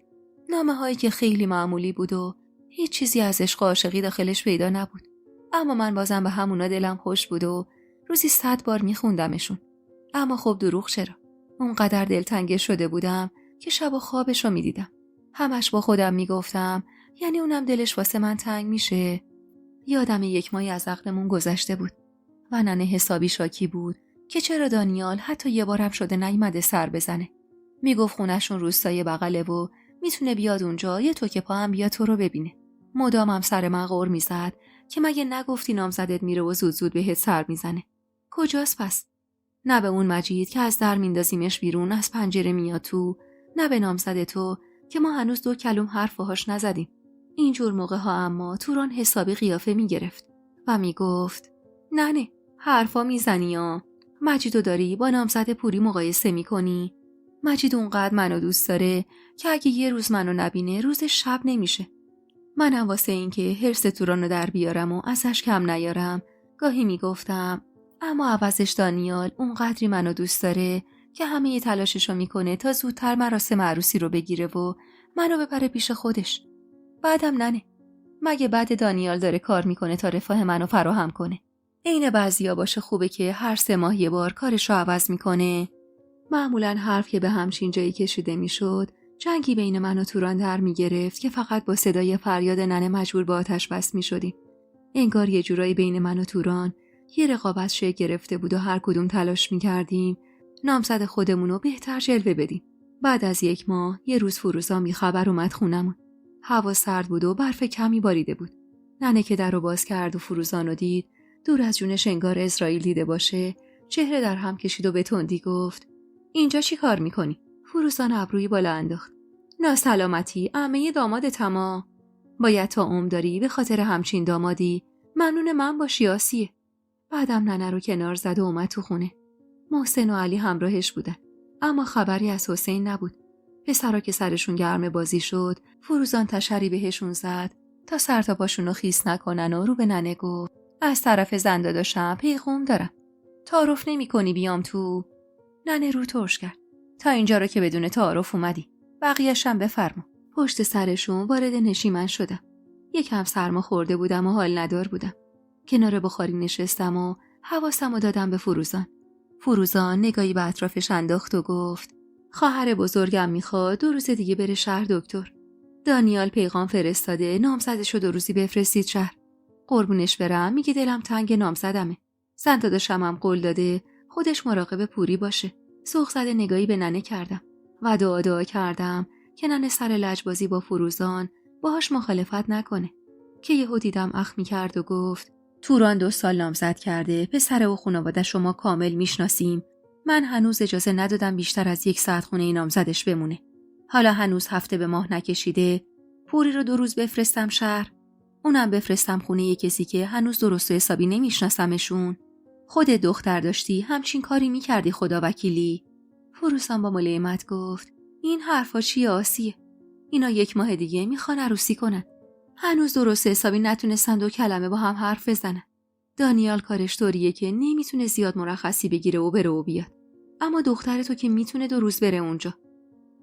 نامه‌هایی که خیلی معمولی بود و هیچ چیزی از عشق و عاشقی داخلش پیدا نبود. اما من بازم به همونا دلم خوش بود و روزی 100 بار میخوندمشون. اما خب دروغ چرا؟ اونقدر دلتنگ شده بودم که شب و خوابش رو میدیدم. همش با خودم میگفتم یعنی اونم دلش واسه من تنگ میشه. یادم 1 ماهی از عقلمون گذشته بود و ننه حسابی شاکی بود که چرا دانیال حتی 1 بارم شده نیومده سر بزنه. میگفت خونه‌شون روستای بغله و میتونه بیاد اونجا یه توکه پا هم بیاد تو رو ببینه. مدامم سر من غر میزد که مگه نگفتی نامزدت میره و زود زود بهت سر میزنه. کجاست پس؟ نه به اون مجید که از در میندازیمش بیرون از پنجره میاد تو، نه به نامزد تو که ما هنوز 2 کلم حرف باهاش نزدیم. اینجور موقع ها اما توران حسابی قیافه میگرفت و میگفت نه حرفا میزنی ها. مجیدو داری با نامزد پوری مقایسه میکنی؟ مجید اونقدر منو دوست داره که اگه یه روز منو نبینه روز شب نمیشه. منم واسه این که حرص تورانو در بیارم و ازش کم نیارم گاهی میگفتم اما عوضش دانیال اونقدری منو دوست داره که همه تلاششو میکنه تا زودتر مراسم عروسی رو بگیره و منو ببره پیش خودش. بعدم ننه مگه بعد دانیال داره کار میکنه تا رفاه منو فراهم کنه؟ عین بعضیا باشه خوبه که هر 3 ماه یه بار کارشو عوض میکنه. معمولاً حرف که به همچین جایی کشیده میشد جنگی بین من و توران در میگرفت که فقط با صدای فریاد ننه مجبور به آتش بس میشدیم. انگار یه جورایی بین من و توران یه رقابت شکل گرفته بود و هر کدوم تلاش میکردیم نامزد خودمونو بهتر جلوه بدیم. بعد از 1 ماه یه روز فروزان بی خبر اومد خونمون. هوا سرد بود و برف کمی باریده بود. ننه که درو باز کرد و فروزانو دید دور از جونش انگار اسرائیل دیده باشه چهره در هم کشید و به تندی گفت اینجا چی کار میکنی؟ فروزان ابروی بالا انداخت. ناسلامتی عمه دامادتما. باید تا عمر داری به خاطر همچین دامادی ممنون من باشی آسیه. بعدم ننه رو کنار زد و اومد تو خونه. محسن و علی همراهش بودن اما خبری از حسین نبود. پسرا که سرشون گرم بازی شد فروزان تشری بهشون زد تا سر تا پاشون رو خیس نکنن و رو به ننه گفت از طرف زنداداشم پیغام دارم. تعارف نمی کنی بیام تو؟ ننه رو ترش کرد. تا اینجا رو که بدون تعارف اومدی. بقیه‌شم بفرما. پشت سرشون وارد نشیمن شدم. یکم سرما خورده بودم و حال ندار بودم. کنار بخاری نشستم و حواسمو دادم به فروزان. فروزان نگاهی به اطرافش انداخت و گفت خواهر بزرگم میخواد 2 روز دیگه بره شهر دکتر. دانیال پیغام فرستاده نامزدشو 2 روزی بفرستید شهر. قربونش برم میگه دلم تنگ نامزدمه. زنداداشم هم قول داده خودش مراقب پوری باشه. سوخ زده نگاهی به ننه کردم و دعا کردم که ننه سر لجبازی با فروزان باهاش مخالفت نکنه که یهو دیدم اخ میکرد و گفت توران 2 سال نامزد کرده، پسر و خانواده شما کامل میشناسیم. من هنوز اجازه ندادم بیشتر از 1 ساعت خونه نامزدش بمونه. حالا هنوز هفته به ماه نکشیده پوری رو 2 روز بفرستم شهر، اونم بفرستم خونه یه کسی که هنوز درست و حسابی نمیشناسمشون. خود دختر داشتی همچین کاری میکردی خدا وکیلی؟ فروزان با ملایمت گفت این حرفا چیه آسیه؟ اینا 1 ماه دیگه میخوان عروسی کنن. هنوز درست حسابی نتونستن 2 کلمه با هم حرف بزنن. دانیال کارش طوریه که نمیتونه زیاد مرخصی بگیره و بره و بیاد. اما دختر تو که میتونه 2 روز بره اونجا.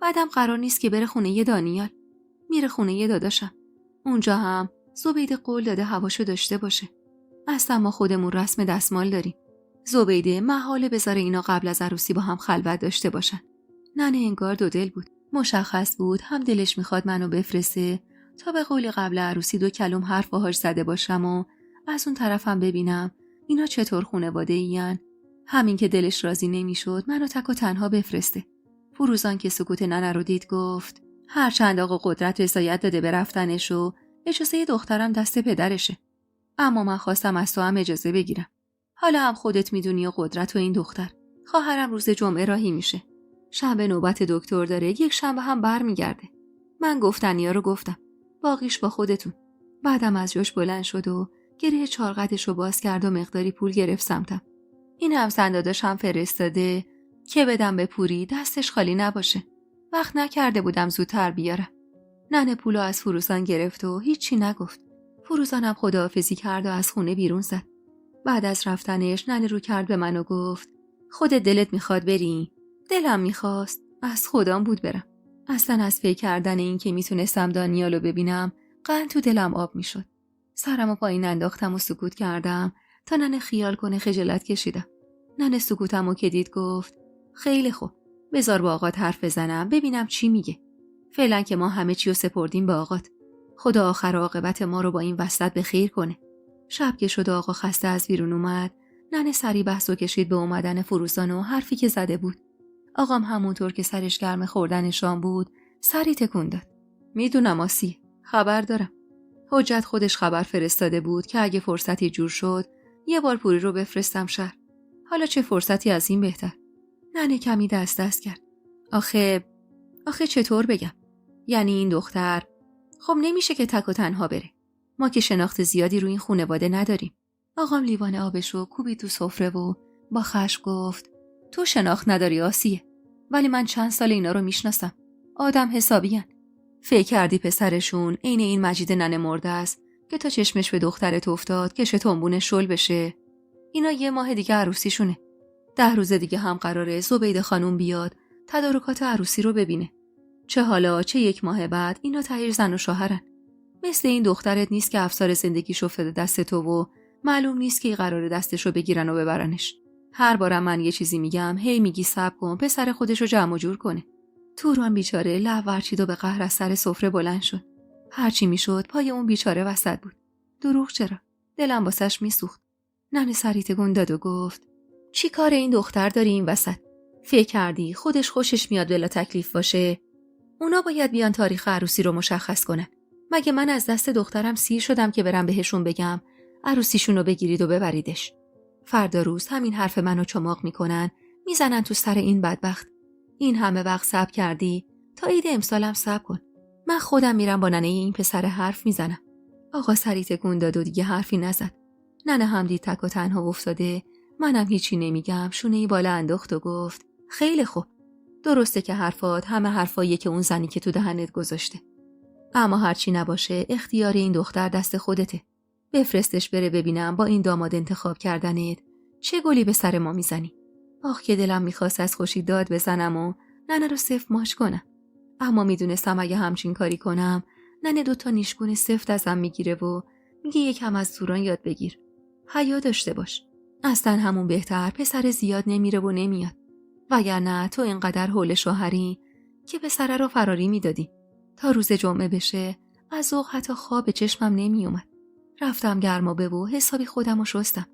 بعدم قرار نیست که بره خونه ی دانیال. میره خونه ی داداشم. اونجا هم زبیده قول داده هواشو داشته باشه. اصلا ما خودمون رسم دستمال داریم. زبیده محاله بذاره اینا قبل از عروسی با هم خلوت داشته باشن. ننه انگار 2 دل بود. مشخص بود هم دلش میخواد منو بفرسته تا به قول قبل عروسی 2 کلم حرف باهاش زده باشم و از اون طرفم ببینم اینا چطور خانواده این. همین که دلش راضی نمیشد منو تک و تنها بفرسته. فروزان که سکوت ننه رو دید گفت هرچند آقا قدرت رضایت داده به رفتنش و اجازه دخترم دست پدرشه. اما من خواستم از تو هم اجازه بگیرم. حالا هم خودت میدونی و قدرت و این دختر. خواهرم روز جمعه راهی میشه. شنبه نوبت دکتر داره، یک شنبه هم برمیگرده. من گفتنیا رو گفتم. باقیش با خودتون. بعدم از جاش بلند شد و گره چارقدش رو باز کرد و مقداری پول گرفت سمتم. این همسنداداش هم فرستاده که بدم به پوری دستش خالی نباشه. وقت نکرده بودم زودتر بیارم. ننه پولو از فروزان گرفت و هیچی نگفت. فروزانم خداحافظی کرد و از خونه بیرون زد. بعد از رفتنش ننه رو کرد به من و گفت خودت دلت میخواد بری؟ دلم میخواست. از خودم بود برم. اصلا از فکر کردن این که میتونستم دانیالو ببینم قند تو دلم آب میشد. سرمو پایین انداختم و سکوت کردم تا ننه خیال کنه خجالت کشیدم. ننه سکوتمو که دید گفت خیلی خوب. بذار با آقات حرف بزنم ببینم چی میگه. فعلا که ما همه چیو سپردیم به آقات. خدا آخر عاقبت ما رو با این وصلت به خیر کنه. شب که شد آقا خسته از بیرون اومد، ننه سری بحثو کشید به اومدن فروزان و حرفی که زده بود. آقام همونطور که سرش گرم خوردن شام بود، سری تکون داد. میدونم آسی، خبر دارم. حجت خودش خبر فرستاده بود که اگه فرصتی جور شد، یه بار پوری رو بفرستم شهر. حالا چه فرصتی از این بهتر؟ ننه کمی دست کرد. آخه چطور بگم؟ یعنی این دختر خب نمیشه که تک و تنها بره. ما که شناخت زیادی رو این خانواده نداریم. آقام لیوان آبشو کوبید تو سفره و با خشم گفت تو شناخت نداری آسیه. ولی من چند سال اینا رو میشناسم. آدم حسابیان. فکر کردی پسرشون عین این مجید ننه مرده است که تا چشمش به دخترت افتاد که تنبون شل بشه. اینا یه ماه دیگه عروسیشونه. 10 روز دیگه هم قراره زبیده خانوم بیاد تدارکات عروسی رو ببینه. چه حالا چه 1 ماه بعد اینا تهیج زن و شوهرن. مثل این دخترت نیست که افسار زندگیش افتاده دست تو و معلوم نیست که قراره دستشو بگیرن و ببرنش. هر بارم من یه چیزی میگم هی میگی صبر کن پسر خودشو جمع و جور کنه. توران بیچاره لب ورچید و به قهر از سر سفره بلند شد. هرچی میشد پای اون بیچاره وسط بود. دروغ چرا؟ دلم واسش میسوخت. ننه سری تکون داد و گفت چی کار این دختر داری این وسط؟ فکر کردی خودش خوشش میاد بلا تکلیف باشه؟ اونا باید بیان تاریخ عروسی رو مشخص کنن. مگه من از دست دخترم سیر شدم که برم بهشون بگم عروسیشون رو بگیرید و ببریدش؟ فردا روز همین حرف منو چماق میکنن، میزنن تو سر این بدبخت. این همه وقت صبر کردی، تا عید امسالم صبر کن. من خودم میرم با ننه این پسر حرف میزنم. آقا سری تکون داد و دیگه حرفی نزد. ننه هم دید تک و تنها افتاده، منم هیچی نمیگم. شونه‌ای بالا انداخت و گفت خیلی خوب. درسته که حرفات همه حرفاییه که اون زنی که تو دهنت گذاشته. اما هرچی نباشه اختیار این دختر دست خودته. بفرستش بره ببینم با این داماد انتخاب کردنت چه گلی به سر ما میزنی. آخ که دلم میخواست از خوشی داد بزنم و ننه رو سفت ماچ کنم. اما میدونستم اگه همچین کاری کنم ننه 2 نیشگون سفت ازم میگیره و میگه یکم از توران یاد بگیر. حیا داشته باش. اصلا همون بهتر پسر زیاد نمیره و نمیاد. وگرنه تو اینقدر حول شوهری که پسر رو فراری میدادی. تا روز جمعه بشه از ذوق حتی خواب چشمم نمیومد. رفتم گرمابه و حسابی خودم رو شستم.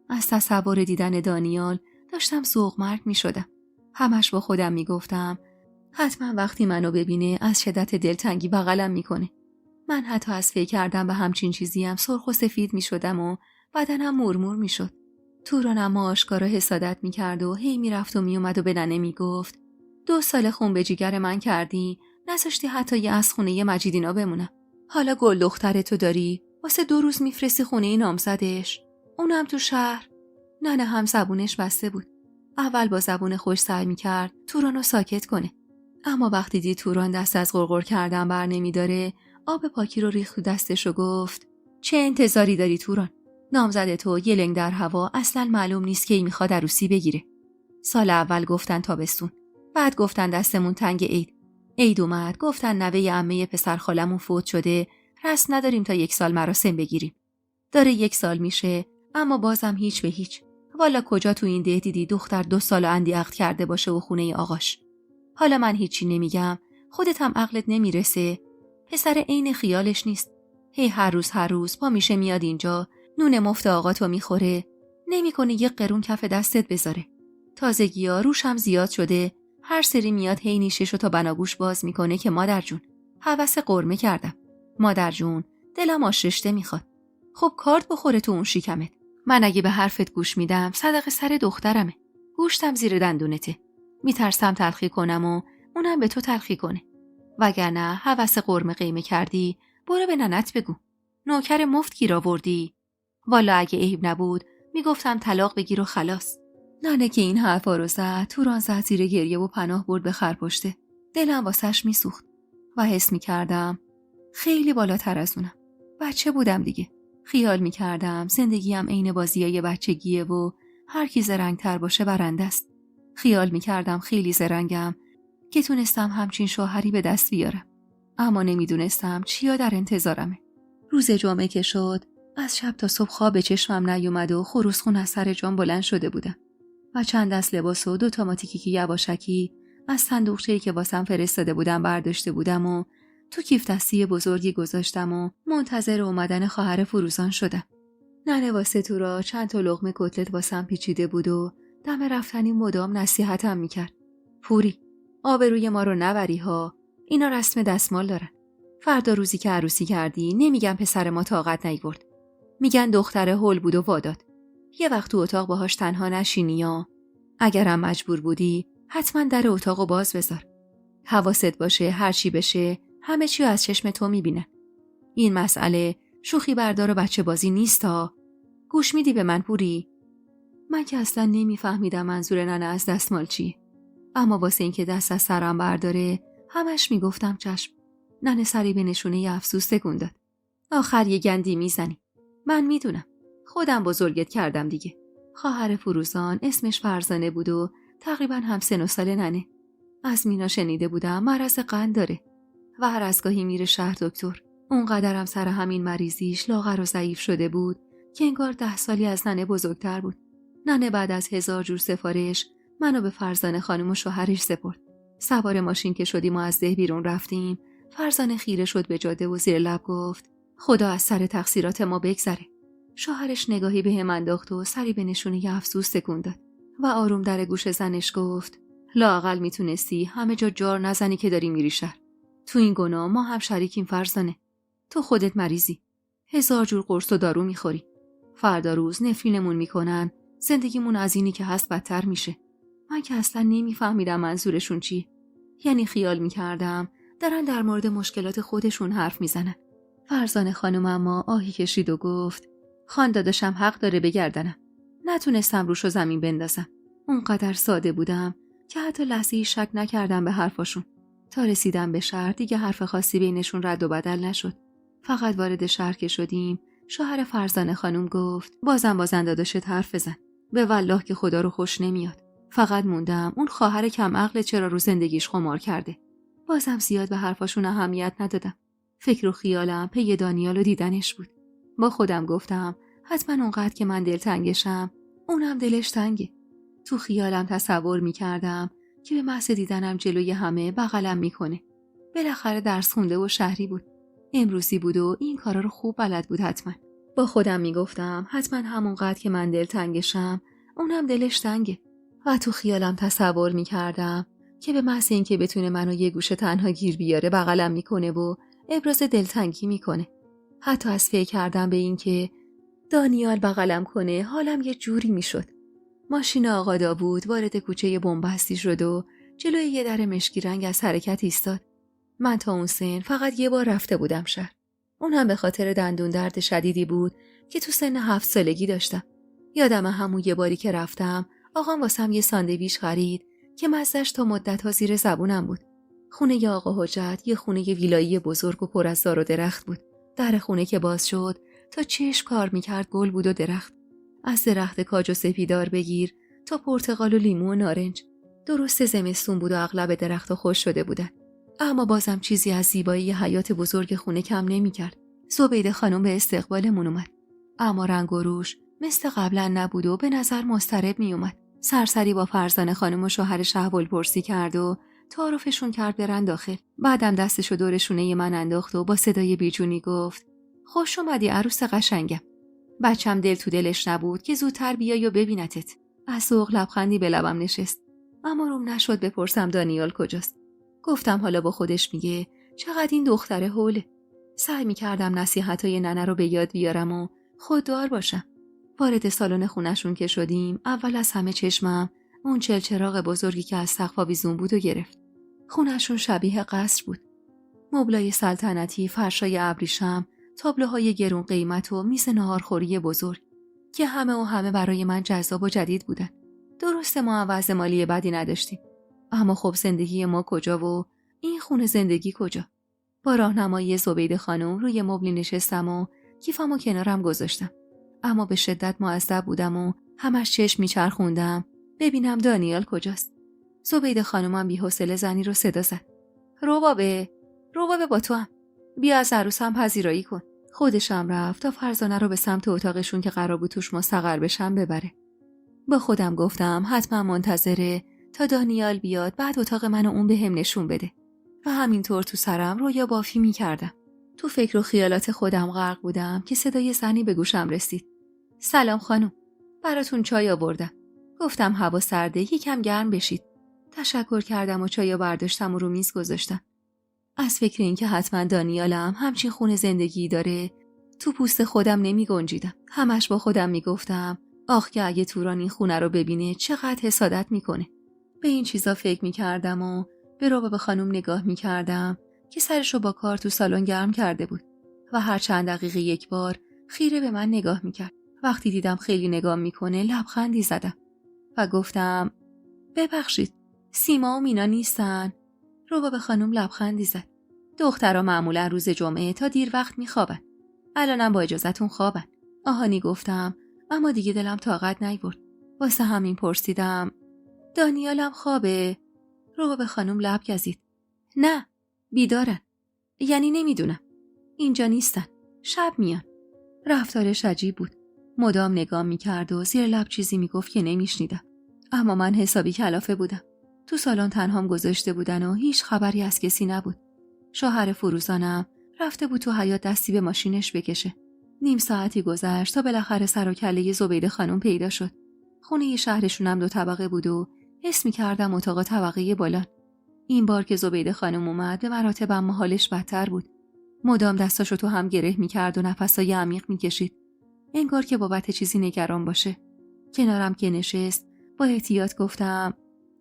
از تصور دیدن دانیال داشتم ذوق مرگ می شدم. همش با خودم می گفتم حتما وقتی منو ببینه از شدت دلتنگی بغلم می کنه. من حتی از فکر کردم به همچین چیزیم سرخ و سفید می شدم و بدنم مورمور می شد. توران اما آشکارا حسادت می کرد و هی می رفت و می اومد و به ننه می گفت 2 سال خون به جیگر من کردی، نذاشتی حتی یه از خونه مجیدینا بمونم. حالا گل دخترتو داری، واسه 2 روز میفرستی خونه نامزدش، اونم تو شهر. ننه هم زبونش بسته بود. اول با زبون خوش سعی میکرد تورانو ساکت کنه. اما وقتی دید توران دست از غرغر کردن بر نمیداره، آب پاکی رو ریخت تو دستش و گفت چه انتظاری داری توران؟ نامزد تو یه لنگ در هوا، اصلا معلوم نیست کی میخواد عروسی بگیره. سال اول گفتن تابستون، بعد گفتن دستمون تنگ عید. عید اومد گفتن نوه عمه پسر خالمون فوت شده، رسم نداریم تا 1 سال مراسم بگیریم. داره 1 سال میشه اما بازم هیچ به هیچ. والا کجا تو این ده دیدی دختر 2 سال اندی عقد کرده باشه و خونه آقاش؟ حالا من هیچی نمیگم، خودت هم عقلت نمیرسه. پسر عین خیالش نیست. هی هر روز پا میشه میاد اینجا نون مفت آقاتو میخوره، نمیکنه یه قرون کف دستت بذاره. تازگی‌ها روش هم زیاد شده، هر سری میاد هی نیششو تا بناگوش باز میکنه که مادر جون هوس قرمه کردم. مادر جون دلم آش رشته میخواد. خب کارت بخوره تو اون شکمت. من اگه به حرفت گوش میدم صدقه سر دخترمه. گوشتم زیر دندونته. میترسم تلخی کنم و اونم به تو تلخی کنه. وگرنه هوس قرمه قیمه کردی برو به ننت بگو. نوکر مفت گیر آوردی. والا اگه عیب نبود میگفتم طلاق بگیر و خلاص. ننه که این حرفا رو زد توران زد زیر گریه و پناه برد به خرپشته. دلم واسش میسوخت و حس میکردم خیلی بالاتر از اونم. بچه بودم دیگه. خیال میکردم زندگیم عین بازیای بچگیه و هر کی زرنگ‌تر باشه برنده است. خیال میکردم خیلی زرنگم که تونستم همچین شوهری به دست بیارم. اما نمیدونستم چیا در انتظارمه. روز جمعه که شد از شب تا صبح خواب به چشمم نیومد و خروسخون از سر جام بلند شده بودم و چند دست لباس و 2 تا ماتیکی که یواشکی از صندوقچه‌ای که واسم فرستاده بودم برداشته بودم و تو کیف دستی بزرگی گذاشتم و منتظر اومدن خواهر فروزان شدم. ننه واسه تو را چند تا لقمه کتلت واسم پیچیده بود و دم رفتنی مدام نصیحتم میکرد. پوری، آبروی ما رو نبری ها. اینا رسم دستمال دارن. فردا روزی که عروسی کردی نمیگن پسر ما طاقت نیورد. میگن دختره هول بود و واداد. یه وقت تو اتاق باهاش تنها نشینی یا اگرم مجبور بودی حتما در اتاقو باز بذار. حواست باشه هر چی بشه همه چی از چشم تو میبینه. این مسئله شوخی بردار و بچه بازی نیست ها. گوش میدی به من پوری؟ من که اصلا نمیفهمیدم منظور ننه از دستمال چیه. اما واسه اینکه دست از سرم برداره همش میگفتم چشم. ننه سری به نشونه افسوس تکون داد. آخر یه گندی میزنی. من میدونم. خودم بزرگت کردم دیگه. خواهر فروزان اسمش فرزانه بود و تقریبا هم سن و سال ننه. از مینا شنیده بودم مرض قند داره و هر از گاهی میره شهر دکتر. اونقدرم سر همین مریضیش لاغر و ضعیف شده بود که انگار 10 سالی از ننه بزرگتر بود. ننه بعد از 1000 جور سفارش منو به فرزانه خانم و شوهرش سپرد. سوار ماشین که شدیم و از ده بیرون رفتیم، فرزانه خیره شد به جاده و زیر لب گفت خدا از سر تقصیرات ما بگذره. شوهرش نگاهی به هم انداخت و سری به نشونه افسوس تکون داد و آروم در گوش زنش گفت لااقل میتونستی همه جا جار نزنی که داری میری شهر. تو این گناه ما هم شریکیم فرزانه. تو خودت مریضی. 1000 جور قرص و دارو میخوری. فردا روز نفرینمون میکنن. زندگیمون از اینی که هست بدتر میشه. من که اصلا نمیفهمیدم منظورشون چیه. یعنی خیال میکردم دارن در مورد مشکلات خودشون حرف میزنن. فرزانه خانم اما آهی کشید و گفت خان داداشم حق داره بگردنم. نتونستم روشو زمین بندازم. اونقدر ساده بودم که حتی لحظه‌ای شک نکردم به حرفاشون. تا رسیدم به شهر دیگه حرف خاصی بینشون رد و بدل نشد. فقط وارد شهر که شدیم شوهر فرزانه خانم گفت بازم داداشت حرف بزن. به والله که خدا رو خوش نمیاد. فقط موندم اون خواهر کم عقل چرا رو زندگیش خمار کرده. بازم زیاد به حرفاشون اهمیت ندادم. فکر و خیالم پی دانیال و دیدنش بود. با خودم گفتم حتما اونقدر که من دلتنگشم اونم دلش تنگه. تو خیالم تصور میکردم که به محض دیدنم جلوی همه بغلم میکنه. بالاخره درس خونده و شهری بود. امروزی بود و این کارا رو خوب بلد بود حتما. با خودم میگفتم حتما همونقدر که من دلتنگشم اونم دلش تنگه. و تو خیالم تصور میکردم که به محض اینکه بتونه منو یه گوشه تنها گیر بیاره بغلم میکنه و ابراز دلتنگی میکنه. حتی از فکر کردم به این که دانیال بغلم کنه حالم یه جوری میشد. ماشین آقا داوود وارد کوچه بنبستی شد و جلوی یه در مشکی رنگ از حرکت ایستاد. من تا اون سن فقط یه بار رفته بودم شهر. اون هم به خاطر دندون درد شدیدی بود که تو سن 7 سالگی داشتم. یادم همون یه باری که رفتم آقام واسم یه ساندویچ خرید که مزه‌اش تا مدت‌ها زیر زبونم بود. خونه ی آقا حجت یه خونه ویلایی بزرگ و پر از دار و درخت بود. در خونه که باز شد تا چشم کار میکرد گل بود و درخت. از درخت کاج و سپیدار بگیر تا پرتقال و لیمو و نارنج. درست زمستون بود و اغلب درخت‌ها خشک شده بودن. اما بازم چیزی از زیبایی حیات بزرگ خونه کم نمی‌کرد. زبیده خانم به استقبالمون اومد. اما رنگ و روش مثل قبلا نبود و به نظر مضطرب میومد. سرسری با فرزانه خانم و شوهرش احوالپرسی کرد و تعارفشون کرد برن داخل. بعدم دستشو دور شونه من انداخت و با صدای بیجونی گفت خوش اومدی عروس قشنگم. بچم دل تو دلش نبود که زودتر بیای و ببینتت. از ذوق لبخندی به لبم نشست. اما روم نشد بپرسم دانیال کجاست. گفتم حالا با خودش میگه چقدر این دختر هوله. سعی میکردم نصیحتای ننه رو به یاد بیارم و خوددار باشم. وارد سالن خونشون که شدیم، اول از همه چشمم اون چلچراغ بزرگی که از سقف آویزون بود و گرفت. خونشون شبیه قصر بود. مبلای سلطنتی، فرشای ابریشم، تابلوهای گرون قیمت و میز ناهارخوری بزرگ که همه برای من جذاب و جدید بودن. درسته ما وضع مالی بدی نداشتیم، اما خب زندگی ما کجا و این خونه زندگی کجا؟ با راهنمایی زبیده خانم روی مبلی نشستم و کیفمو کنارم گذاشتم. اما به شدت معذب بودم و همش چشم میچرخوندم ببینم دانیال کجاست. زبیده خانمم بی‌حوصله زنی رو صدا زد. ربابه با تو هم. بیا از عروسم پذیرایی کن. خودشم رفت تا فرزانه رو به سمت اتاقشون که قرار بود توش مستقر بشم ببره. با خودم گفتم حتما منتظره تا دانیال بیاد بعد اتاق منو اون بهم نشون بده. و همینطور تو سرم رویا بافی میکردم. تو فکر و خیالات خودم غرق بودم که صدای زنی به گوشم رسید. سلام خانم، براتون چای آوردم. گفتم هوا سرده، یکم گرم بشید. تشکر کردم و چای برداشتم و رو میز گذاشتم. از فکر این که حتما دانیالم همچین خونه زندگی داره تو پوست خودم نمی گنجیدم. همش با خودم می گفتم آخ که اگه توران این خونه رو ببینه چقدر حسادت میکنه. به این چیزا فکر می کردم و به رباب خانم نگاه می کردم که سرشو با کار تو سالن گرم کرده بود و هر چند دقیقه یک بار خیره به من نگاه می کرد. وقتی دیدم خیلی نگاه میکنه لبخندی زدم و گفتم ببخشید سیما و مینا نیستن؟ رباب خانم لبخندی زد. دخترها معمولا روز جمعه تا دیر وقت میخوابن. الانم با اجازهتون خوابن. آهانی گفتم اما دیگه دلم طاقت نیورد. واسه همین پرسیدم دانیالم خوابه؟ رباب خانم لب گزید. نه، بیدارن. یعنی نمیدونم. اینجا نیستن. شب میان. رفتارش عجیب بود. مدام نگاه میکرد و زیر لب چیزی میگفت که نمیشنیدم. اما من حسابی کلافه بودم. تو سالن تنهام گذاشته بودن و هیچ خبری از کسی نبود. شوهر فروزانم رفته بود تو حیاط دستی به ماشینش بکشه. نیم ساعتی گذشت تا بالاخره سر و کله زبیده خانم پیدا شد. خونه شهرشونم 2 طبقه بود و حس می‌کردم اتاق طبقه بالا. این بار که زبیده خانم اومد به مراتب اما حالش بدتر بود. مدام دستاشو تو هم گره می‌کرد و نفسای عمیق می‌کشید. انگار که بابت چیزی نگران باشه. کنارم که نشست با احتیاط گفتم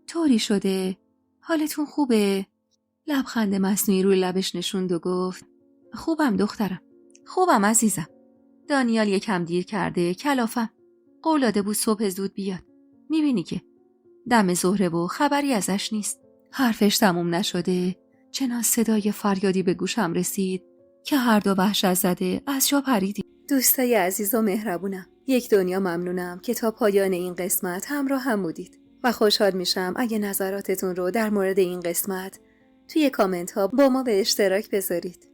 طوری شده؟ حالتون خوبه؟ لبخند مصنوعی روی لبش نشوند و گفت خوبم دخترم. خوبم عزیزم. دانیال یکم دیر کرده، کلافم. قول داده بود صبح زود بیاد. میبینی که دم ظهره و خبری ازش نیست. حرفش تموم نشده چنان صدای فریادی به گوشم رسید که هر دو وحشت زده از جا پریدیم. دوستای عزیز و مهربونم، یک دنیا ممنونم که تا پایان این قسمت همراه هم بودید و خوشحال میشم اگه نظراتتون رو در مورد این قسمت توی کامنت ها با ما به اشتراک بذارید.